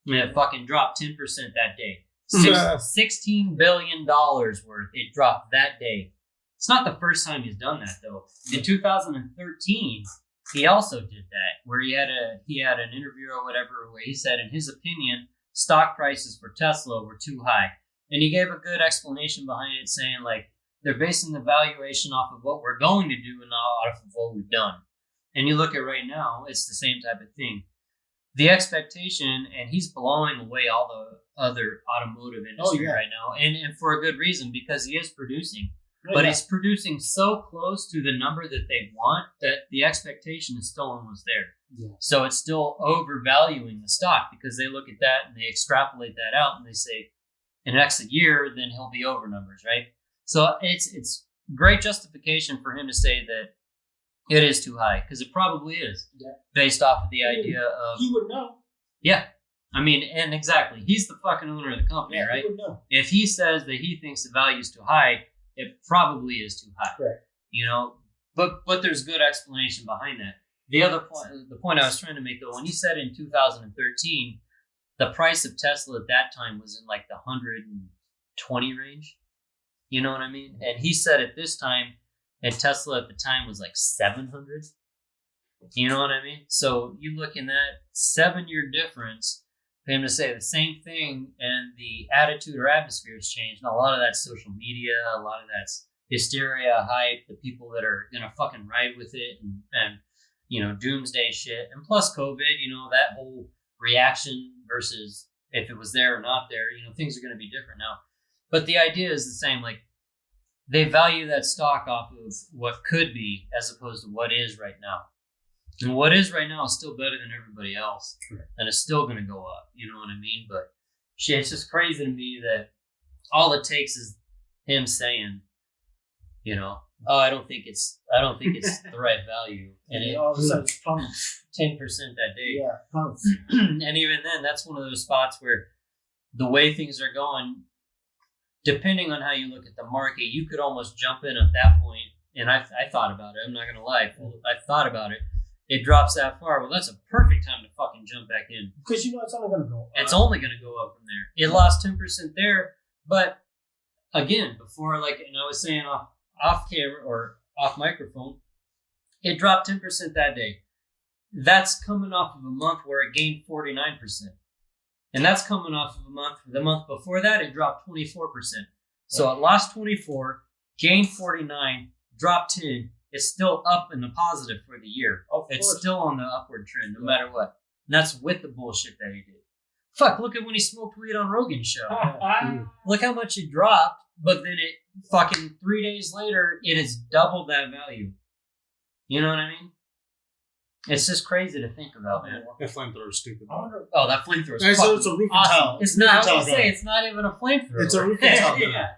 and it fucking dropped 10% that day. $16 billion worth. It dropped that day. It's not the first time he's done that though. In 2013. He also did that, where he had an interview or whatever, where he said, in his opinion, stock prices for Tesla were too high, and he gave a good explanation behind it, saying like they're basing the valuation off of what we're going to do and not off of what we've done. And you look at right now, it's the same type of thing. The expectation, and he's blowing away all the other automotive industry right now, and for a good reason, because he is producing. But it's producing so close to the number that they want that the expectation is still almost there. Yeah. So it's still overvaluing the stock because they look at that and they extrapolate that out and they say, in the next year, then he'll be over numbers, right? So it's great justification for him to say that it is too high, because it probably is, based off of the idea of... He would know. Yeah. I mean, and exactly. He's the fucking owner of the company, right? He would know. If he says that he thinks the value is too high, it probably is too high. Correct. You know, but there's good explanation behind that. The point I was trying to make, though, when he said in 2013, the price of Tesla at that time was in like the 120 range. You know what I mean? And he said at this time, and Tesla at the time was like 700. You know what I mean? So you look in that 7-year difference, for him to say the same thing, and the attitude or atmosphere has changed. And a lot of that's social media, a lot of that's hysteria, hype, the people that are gonna fucking ride with it, and you know, doomsday shit, and plus COVID, you know, that whole reaction versus if it was there or not there, you know, things are gonna be different now. But the idea is the same. Like, they value that stock off of what could be as opposed to what is right now. And what is right now is still better than everybody else. And it's still going to go up. You know what I mean? But shit, it's just crazy to me that all it takes is him saying, you know, oh, I don't think it's the right value. And it all of a sudden it's pumps. 10% that day. Yeah, pumps. And even then, that's one of those spots where the way things are going, depending on how you look at the market, you could almost jump in at that point. And I thought about it. I'm not going to lie. I thought about it. It drops that far. Well, that's a perfect time to fucking jump back in. Because you know it's only going to go up. It's only going to go up from there. It lost 10% there. But again, before, like, and I was saying off camera or off microphone, it dropped 10% that day. That's coming off of a month where it gained 49%. And that's coming off of the month before that, it dropped 24%. So it lost 24, gained 49, dropped 10. It's still up in the positive for the year. It's still on the upward trend, no matter what. And that's with the bullshit that he did. Fuck, look at when he smoked weed on Rogan's show. Look how much it dropped, but then it fucking 3 days later, it has doubled that value. You know what I mean? It's just crazy to think about, man. That flamethrower's stupid. Oh, that flamethrower is So it's a roof and awesome. towel. It's not, I was going to say, it's not even a flamethrower. It's a roof and towel. Yeah.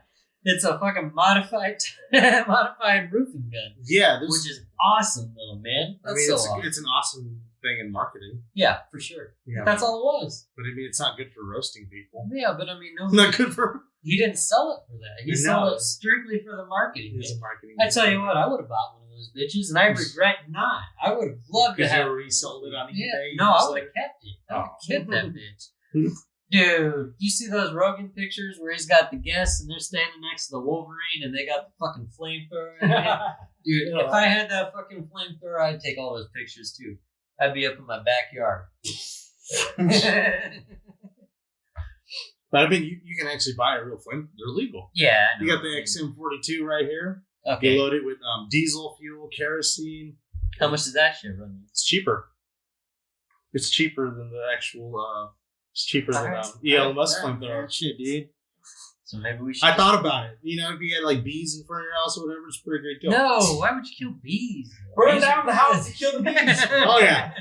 It's a fucking modified roofing gun. Yeah. Which is awesome, though, man. That's awesome. It's an awesome thing in marketing. Yeah, for sure. Yeah, that's all it was. But I mean, it's not good for roasting people. Yeah, but I mean, no. Not good for... He didn't sell it for that. He sold it strictly for the marketing. It's a marketing. I tell you what, I would have bought one of those bitches, and I regret not. I would have loved to have resold it on eBay. Yeah. No, I would have kept it. I would have kept that bitch. Dude, you see those Rogan pictures where he's got the guests and they're standing next to the Wolverine and they got the fucking flamethrower? Dude, if I had that fucking flamethrower, I'd take all those pictures too. I'd be up in my backyard. But I mean, you can actually buy a real flame. They're legal. Yeah, I know. You got the XM42 right here. Okay. You load it with diesel fuel, kerosene. How much does that shit run you? It's cheaper. It's cheaper than the actual... It's cheaper than Elon Musk flamethrower. Shit, dude. So maybe we should... I thought about it. You know, if you had like bees in front of your house or whatever, it's a pretty great deal. No, why would you kill bees? Burn down the house to kill the bees. Oh, yeah.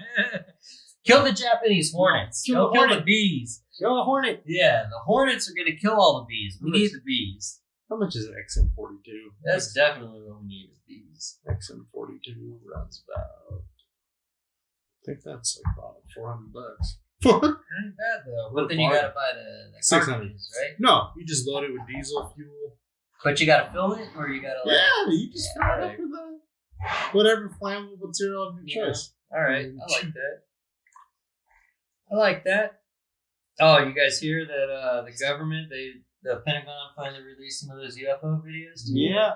Kill the Japanese hornets. Kill the bees. Kill the hornet. Yeah, the hornets are going to kill all the bees. We need the bees. How much is an XM42? That's definitely what we need is bees. XM42 runs about... I think that's like about $400. Not bad though. But then you gotta buy the 600, cartridges, right? No, you just load it with diesel fuel. But you gotta fill it, or you gotta like... Yeah, you just fill it up with whatever flammable material of your choice. All right, I like that. Oh, you guys hear that the government, the Pentagon finally released some of those UFO videos? Yeah.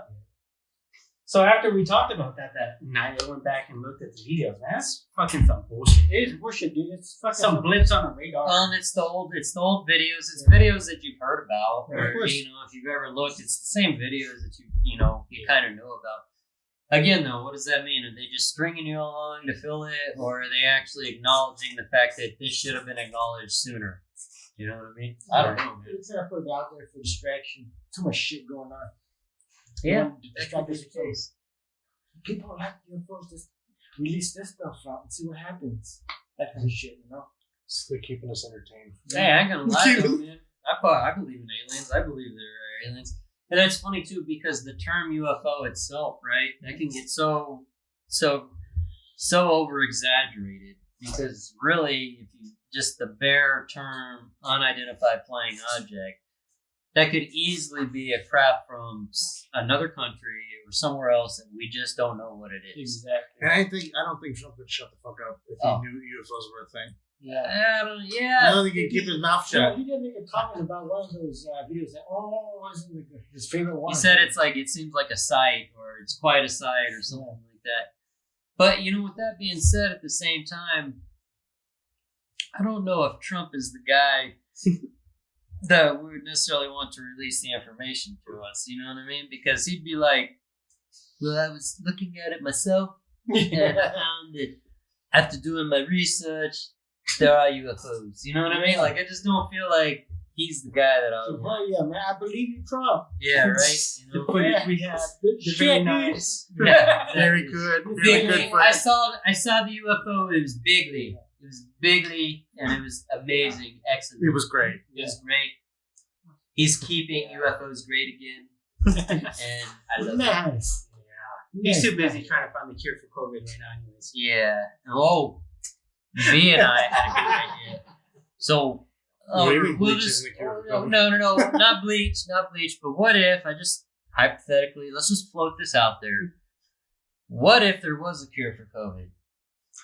So after we talked about that night, I went back and looked at the videos. Man, that's fucking some bullshit. It is bullshit, dude. It's fucking some blips on the radar. It's the old videos. It's videos that you've heard about, Yeah, or of course. you know, if you've ever looked, it's the same videos that you kind of know about. Again, though, what does that mean? Are they just stringing you along to fill it, or are they actually acknowledging the fact that this should have been acknowledged sooner? You know what I mean? I don't know, man. It's gonna put it out there for distraction. Too much shit going on. Yeah, That could be the case. People like UFOs. Just release this stuff out and see what happens. That kind of shit, you know. So they're keeping us entertained. Hey, I ain't gonna lie though, man. I believe in aliens. I believe there are aliens. And that's funny too, because the term UFO itself, right? That can get so over exaggerated, because really, if you just the bare term unidentified flying object, that could easily be a craft from another country or somewhere else, and we just don't know what it is. Exactly. And I don't think Trump would shut the fuck up if he knew UFOs were a thing. Yeah. I don't think he'd keep his mouth shut. He did make a comment about one of those videos that, wasn't his favorite one. He said it seems like a sight, or it's quite a sight, or something like that. But, with that being said, at the same time, I don't know if Trump is the guy that we would necessarily want to release the information to us, you know what I mean? Because he'd be like, well, I was looking at it myself, and I found that after doing my research, there are UFOs. You know what I mean? Like, I just don't feel like he's the guy that I would want. Yeah, man, I believe you, Trump. Yeah, right? The footage we have, very nice. Yeah, Very good. Really bigly. good. I saw the UFO. It was bigly. It was bigly, and it was amazing. Excellent. It was great. It was great. He's keeping UFOs great again, and I love it. Nice. He's too busy trying to find the cure for COVID right now, anyways. Yeah. Oh, V and I had a good idea. So, Maybe we'll bleach just isn't a cure for no, COVID. no, not bleach. But what if I just hypothetically, let's just float this out there. What if there was a cure for COVID?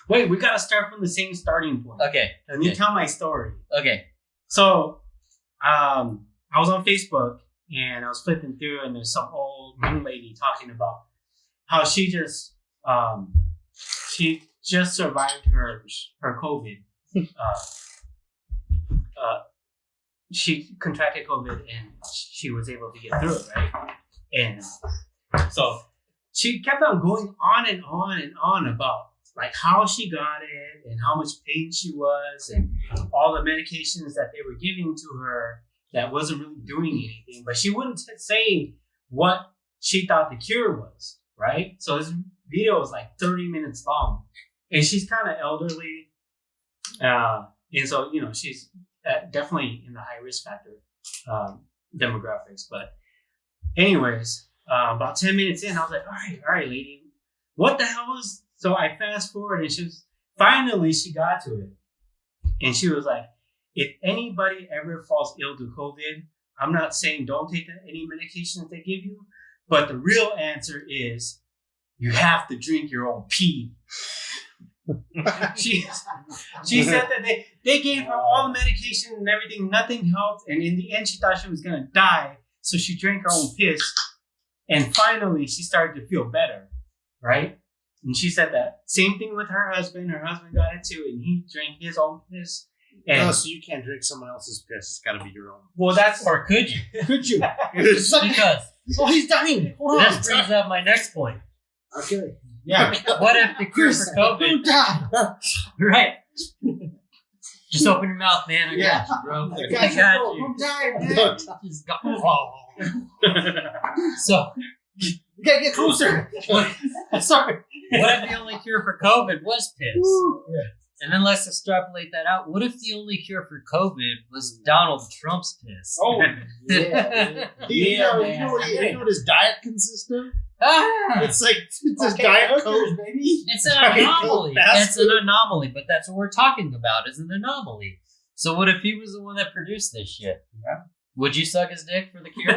Wait, we gotta start from the same starting point. Okay. Let me tell my story. Okay. So, I was on Facebook and I was flipping through, and there's some old young lady talking about how she just survived her COVID. She contracted COVID and she was able to get through it, right? And so she kept on going on and on and on about like how she got it and how much pain she was and all the medications that they were giving to her that wasn't really doing anything. But she wouldn't say what she thought the cure was, right? So this video was like 30 minutes long, and she's kind of elderly, and so she's definitely in the high risk factor demographics. But anyways, about 10 minutes in, I was like, all right, lady, what the hell was? So I fast forward, and she got to it, and she was like, if anybody ever falls ill to COVID, I'm not saying don't take any medications they give you, but the real answer is you have to drink your own pee. She said that they gave her all the medication and everything, nothing helped, and in the end she thought she was gonna die, so she drank her own piss, and finally she started to feel better, right? And she said that same thing with her husband. Her husband got it too, and he drank his own piss. And So you can't drink someone else's piss. It's got to be your own. well, that's Or could you? Could you? Because He's dying. Hold on. this brings up my next point. Okay. Yeah. What if the cure for COVID? Don't die. Right. Just open your mouth, man. I got you, bro. I got you. Don't die, man. Just go. So, You gotta get closer. sorry. What if the only cure for COVID was piss? Yeah. And then let's extrapolate that out. What if the only cure for COVID was Donald Trump's piss? Oh, yeah. You know what his diet consists of? It's his diet coke. baby. It's an Fucking anomaly. fast It's an anomaly, but that's what we're talking about, is an anomaly. So what if he was the one that produced this shit? Yeah. Would you suck his dick for the cure?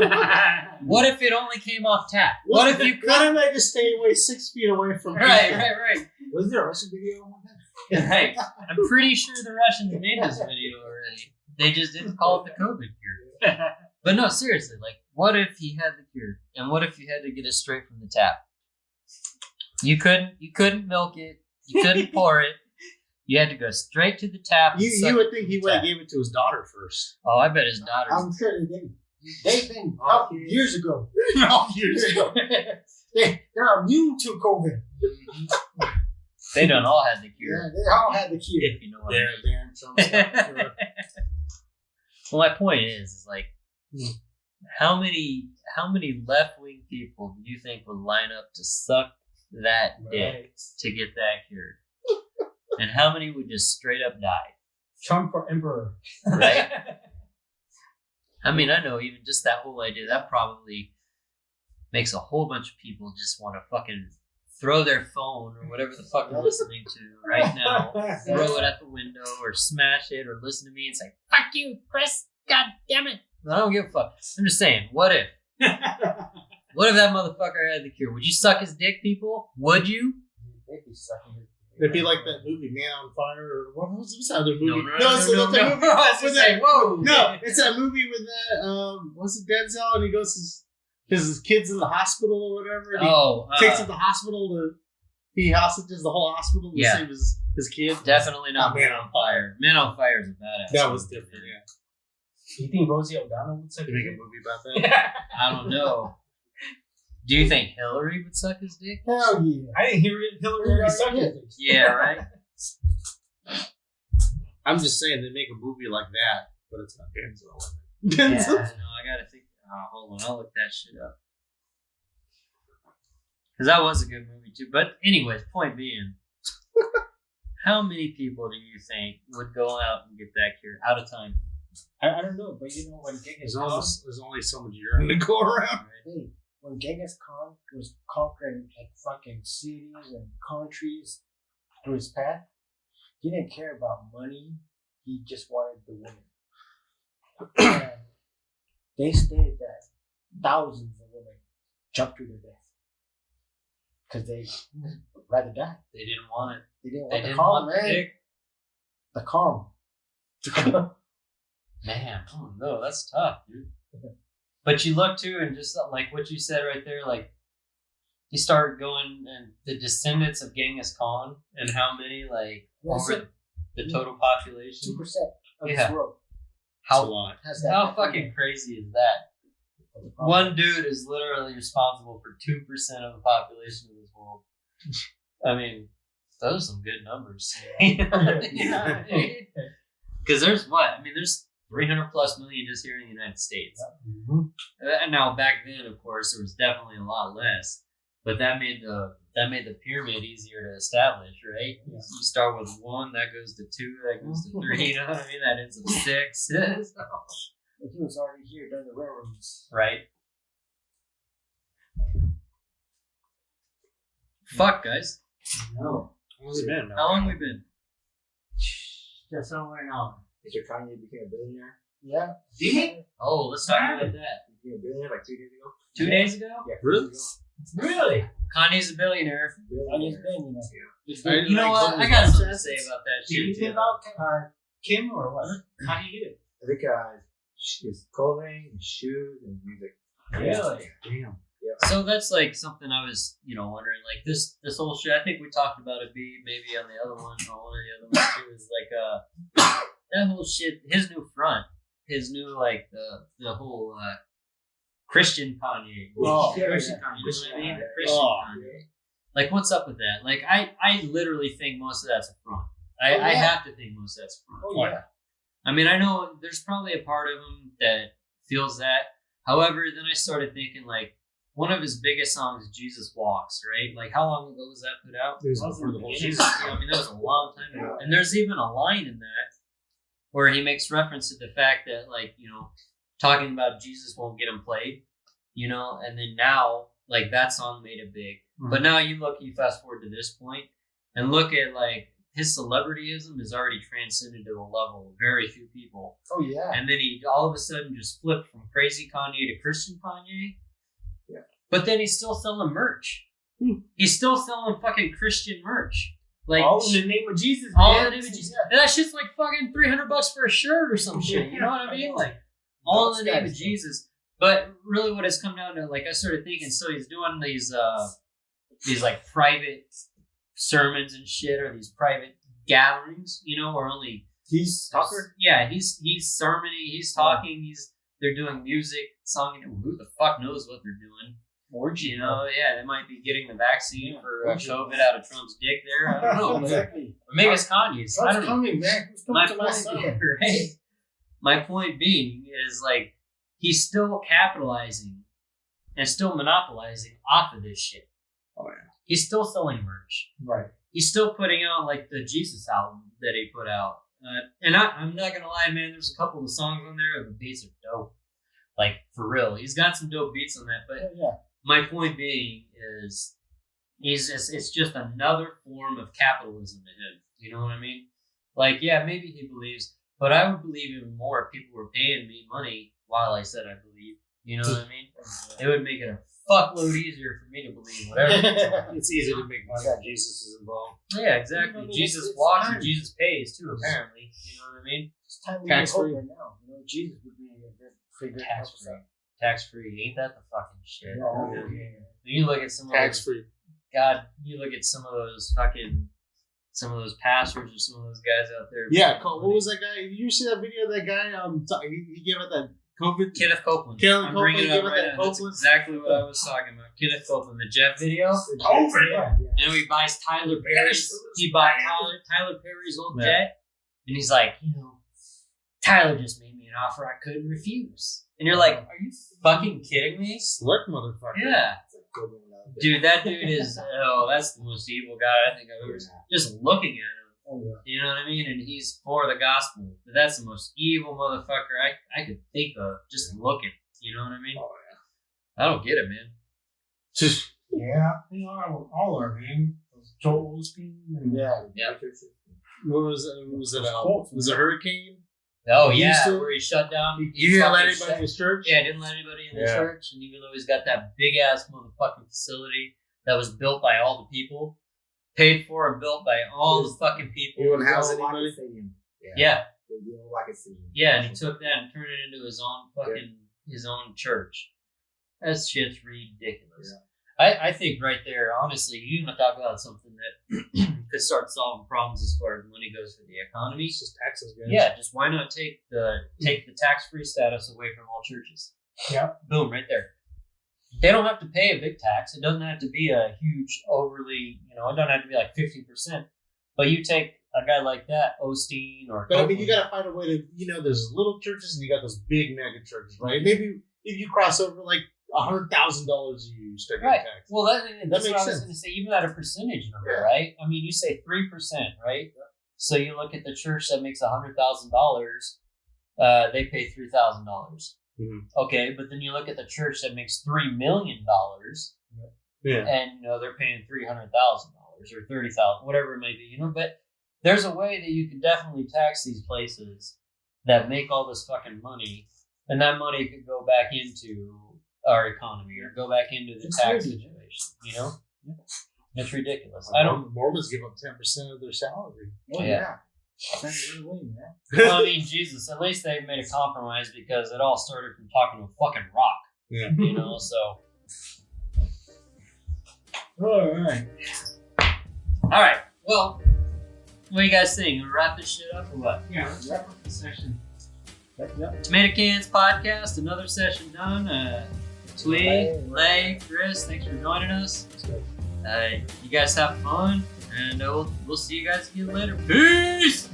What if it only came off tap? What if you Why don't I just stay 6 feet away from Right. Was there a Russian video on that? Right. I'm pretty sure the Russians made this video already. They just didn't call it the COVID cure. But no, seriously, like, what if he had the cure? And what if you had to get it straight from the tap? You couldn't milk it. You couldn't pour it. You had to go straight to the tap. and suck You would it think from he the would have tap. gave it to his daughter first. Oh, I bet his daughter's. I'm sure they did. They've been out years ago. Years ago. They're immune to COVID. They don't all have the Yeah, cure. they all had the cure. If you know what I mean. There, Trump's Well, my point is like, how many left wing people do you think would line up to suck that dick to get that cured? And how many would just straight up die? Trump for emperor. Right? I mean, I know even just that whole idea, that probably makes a whole bunch of people just want to fucking throw their phone or whatever the fuck they're listening to right now, throw it at the window or smash it or listen to me and say, fuck you, Chris, god damn it. I don't give a fuck. I'm just saying, what if? What if that motherfucker had the cure? Would you suck his dick, people? Would you? It'd be like that movie Man on Fire, or what was this other movie? No. That movie. I was with gonna say, that, whoa. no, it's that movie with that. Was it Denzel? And he goes his kid's in the hospital or whatever. And he takes him to the hospital he hostages the whole hospital to save his kid. Definitely not Man on Fire. Man on Fire is a badass. That was different. Yeah. You think Rosie O'Donnell would suck To his make a dick? movie about that. I don't know. Do you think Hillary would suck his dick? Hell yeah. I didn't hear it. Hillary already sucked his dick. Yeah, right? I'm just saying they make a movie like that, but it's not Denzel. Yeah, no, I gotta think. Oh, hold on, I'll look that shit up. Because that was a good movie too. But anyways, point being, how many people do you think would go out and get that cure out of time? I don't know, but you know when Genghis Khan, There's only so much urine to go around. hey, when Genghis Khan was conquering like fucking cities and countries through his path, he didn't care about money. He just wanted the women. And they stated that thousands of women jumped to their death because they would rather die. They didn't want it. They didn't want They the didn't calm, want the man. dick. The calm. Man, oh no, that's tough, dude. But you look too, and just like what you said right there, like you start going and the descendants of Genghis Khan and how many like over the total population. 2% of Yeah. this world How has that. how fucking crazy is that? One dude is literally responsible for 2% of the population of this world. I mean, those are some good numbers. Because there's what? I mean, there's 300 plus million just here in the United States. And now back then, of course, there was definitely a lot less. But that made the pyramid easier to establish, right? Yeah. You start with 1, that goes to 2, that goes to 3. You know what I mean? That ends up 6. But he was already here during the railroads. Right. Fuck, guys. No. How long's it been? How long we been? Just somewhere now. Did your Kanye became a billionaire? Yeah. Did he? Oh, let's talk about that. He became a billionaire like 2 days ago. 2 days ago? Yeah. Really? Really? Kanye's a billionaire. Kanye's been, you know. It's I been- didn't You know like what? Kanye's I got something to assets. say about that Did you shit. think too. about Kim or what? How do you get it? I think his clothing, his shoes, and music. Really? Damn. So that's like something I was, wondering. Like this whole shit. I think we talked about it. Maybe on the other one or one of the other ones too. Is like that whole shit. His new front. His new like the whole Christian Kanye. Oh, Christian yeah. Kanye. You know what I mean? Yeah. Christian Oh. Kanye. Like what's up with that? Like I literally think most of that's a front. I Oh, yeah. have to think most of that's a front. Oh, yeah. I mean, I know there's probably a part of him that feels that. However, then I started thinking, like, one of his biggest songs, Jesus Walks, right? Like, how long ago was that put out? It was before the whole shit. Jesus, I mean, that was a long time ago. And there's even a line in that where he makes reference to the fact that, like, talking about Jesus won't get him played, and then now, like, that song made it big. Mhm. But now you fast forward to this point and look at, like, his celebrityism is already transcended to a level of very few people. Oh, yeah. And then he all of a sudden just flipped from crazy Kanye to Christian Kanye. Yeah. But then he's still selling merch. He's still selling fucking Christian merch. Like All in the name of Jesus. all man. in the name of Jesus. And that shit's like fucking $300 for a shirt or some shit. You know what I mean? Like all in the name of Jesus. But really what it's come down to, like I started thinking, so he's doing these like private sermons and shit, or these private gatherings, where only He's talker. Yeah, he's sermoning, he's talking, they're doing music, song. Who the fuck knows what they're doing? orgy. Yeah, they might be getting the vaccine for COVID out of Trump's dick there. I don't know. Exactly. Or maybe it's Kanye's. I Trump's don't know. coming, man. Who's coming to my son? Right? My point being is like he's still capitalizing and still monopolizing off of this shit. Oh, yeah. He's still selling merch. Right. He's still putting out like the Jesus album that he put out. And I'm not gonna lie, man. There's a couple of songs on there. The beats are dope. Like for real, he's got some dope beats on that. But my point being is, it's just another form of capitalism to him. You know what I mean? Like, yeah, maybe he believes, but I would believe even more if people were paying me money while I said I believe. You know what I mean? It would make it a fuckload easier for me to believe whatever. It's easy to make money when Jesus is involved. Yeah, exactly. Jesus walks and Jesus pays too, apparently. You know what I mean? It's time we Tax hope free. right now. You know, Jesus would be a good figure. Tax free. Tax free. Ain't that the fucking shit? Oh, Yeah. yeah. You look at some of Tax those, free. God, you look at some of those pastors or some of those guys out there. Yeah, what was that guy? Did you see that video of that guy? He gave out that COVID. Kenneth Copeland. I'm bringing it up right now. That's exactly what I was talking about. Kenneth Copeland, the Jeff video. Yeah. And he buys Tyler Perry's. He bought Tyler Perry's old jet, and he's like, Tyler just made me an offer I couldn't refuse. And you're like, are you fucking kidding me? Slick motherfucker. Yeah. Dude, that dude is, that's the most evil guy I think I've ever seen. Just looking at him. Oh, yeah. You know what I mean? And he's for the gospel. But that's the most evil motherfucker I could think of just looking. You know what I mean? Oh, I don't get it, man. Just Yeah, they all are, man. Joel Osteen and Yeah. what was it? Was it Hurricane? Oh, He yeah, used to- where he shut down. You didn't let fucking anybody in his church? Yeah, didn't let anybody in the Yeah. church. And even though he's got that big ass motherfucking facility that was built by all the people, paid for and built by all the fucking people. He wouldn't house Like anybody? a stadium. Yeah. Like a stadium. Yeah, and he took that and turned it into his own fucking his own church. That shit's ridiculous. I think right there, honestly, you want to talk about something that could start solving problems as far as money goes for the economy. It's just taxes, guys. Yeah, just why not take the tax-free status away from all churches? Yeah. Boom, right there. They don't have to pay a big tax. It doesn't have to be a huge, overly, it doesn't have to be like 15%. But you take a guy like that, Osteen or But I mean, Copeland. you got to find a way to, there's little churches and you got those big mega churches, right? Maybe if you cross over like $100,000 a year, you start getting Right. taxed. Well, that's makes what I was sense. going to say. Even at a percentage number, Yeah. right? I mean, you say 3%, right? So you look at the church that makes $100,000, they pay $3,000. Mhm. Okay, but then you look at the church that makes $3 million, Yeah. and they're paying $300,000 or $30,000, whatever it may be. But there's a way that you can definitely tax these places that make all this fucking money, and that money could go back into our economy or go back into the tax situation. It's ridiculous. I don't. Mormons give up 10% of their salary. Oh, Yeah. That's really weird, man. Well, I mean, Jesus. At least they made a compromise because it all started from talking to a fucking rock. Yeah. So. All right. All right. Well, what do you guys think? We wrap this shit up or what? Yeah, let's wrap up the session. Yep. Tomato Cans Podcast, another session done. Twee, Lay, Chris, thanks for joining us. You guys have fun, and we'll see you guys again later. Peace!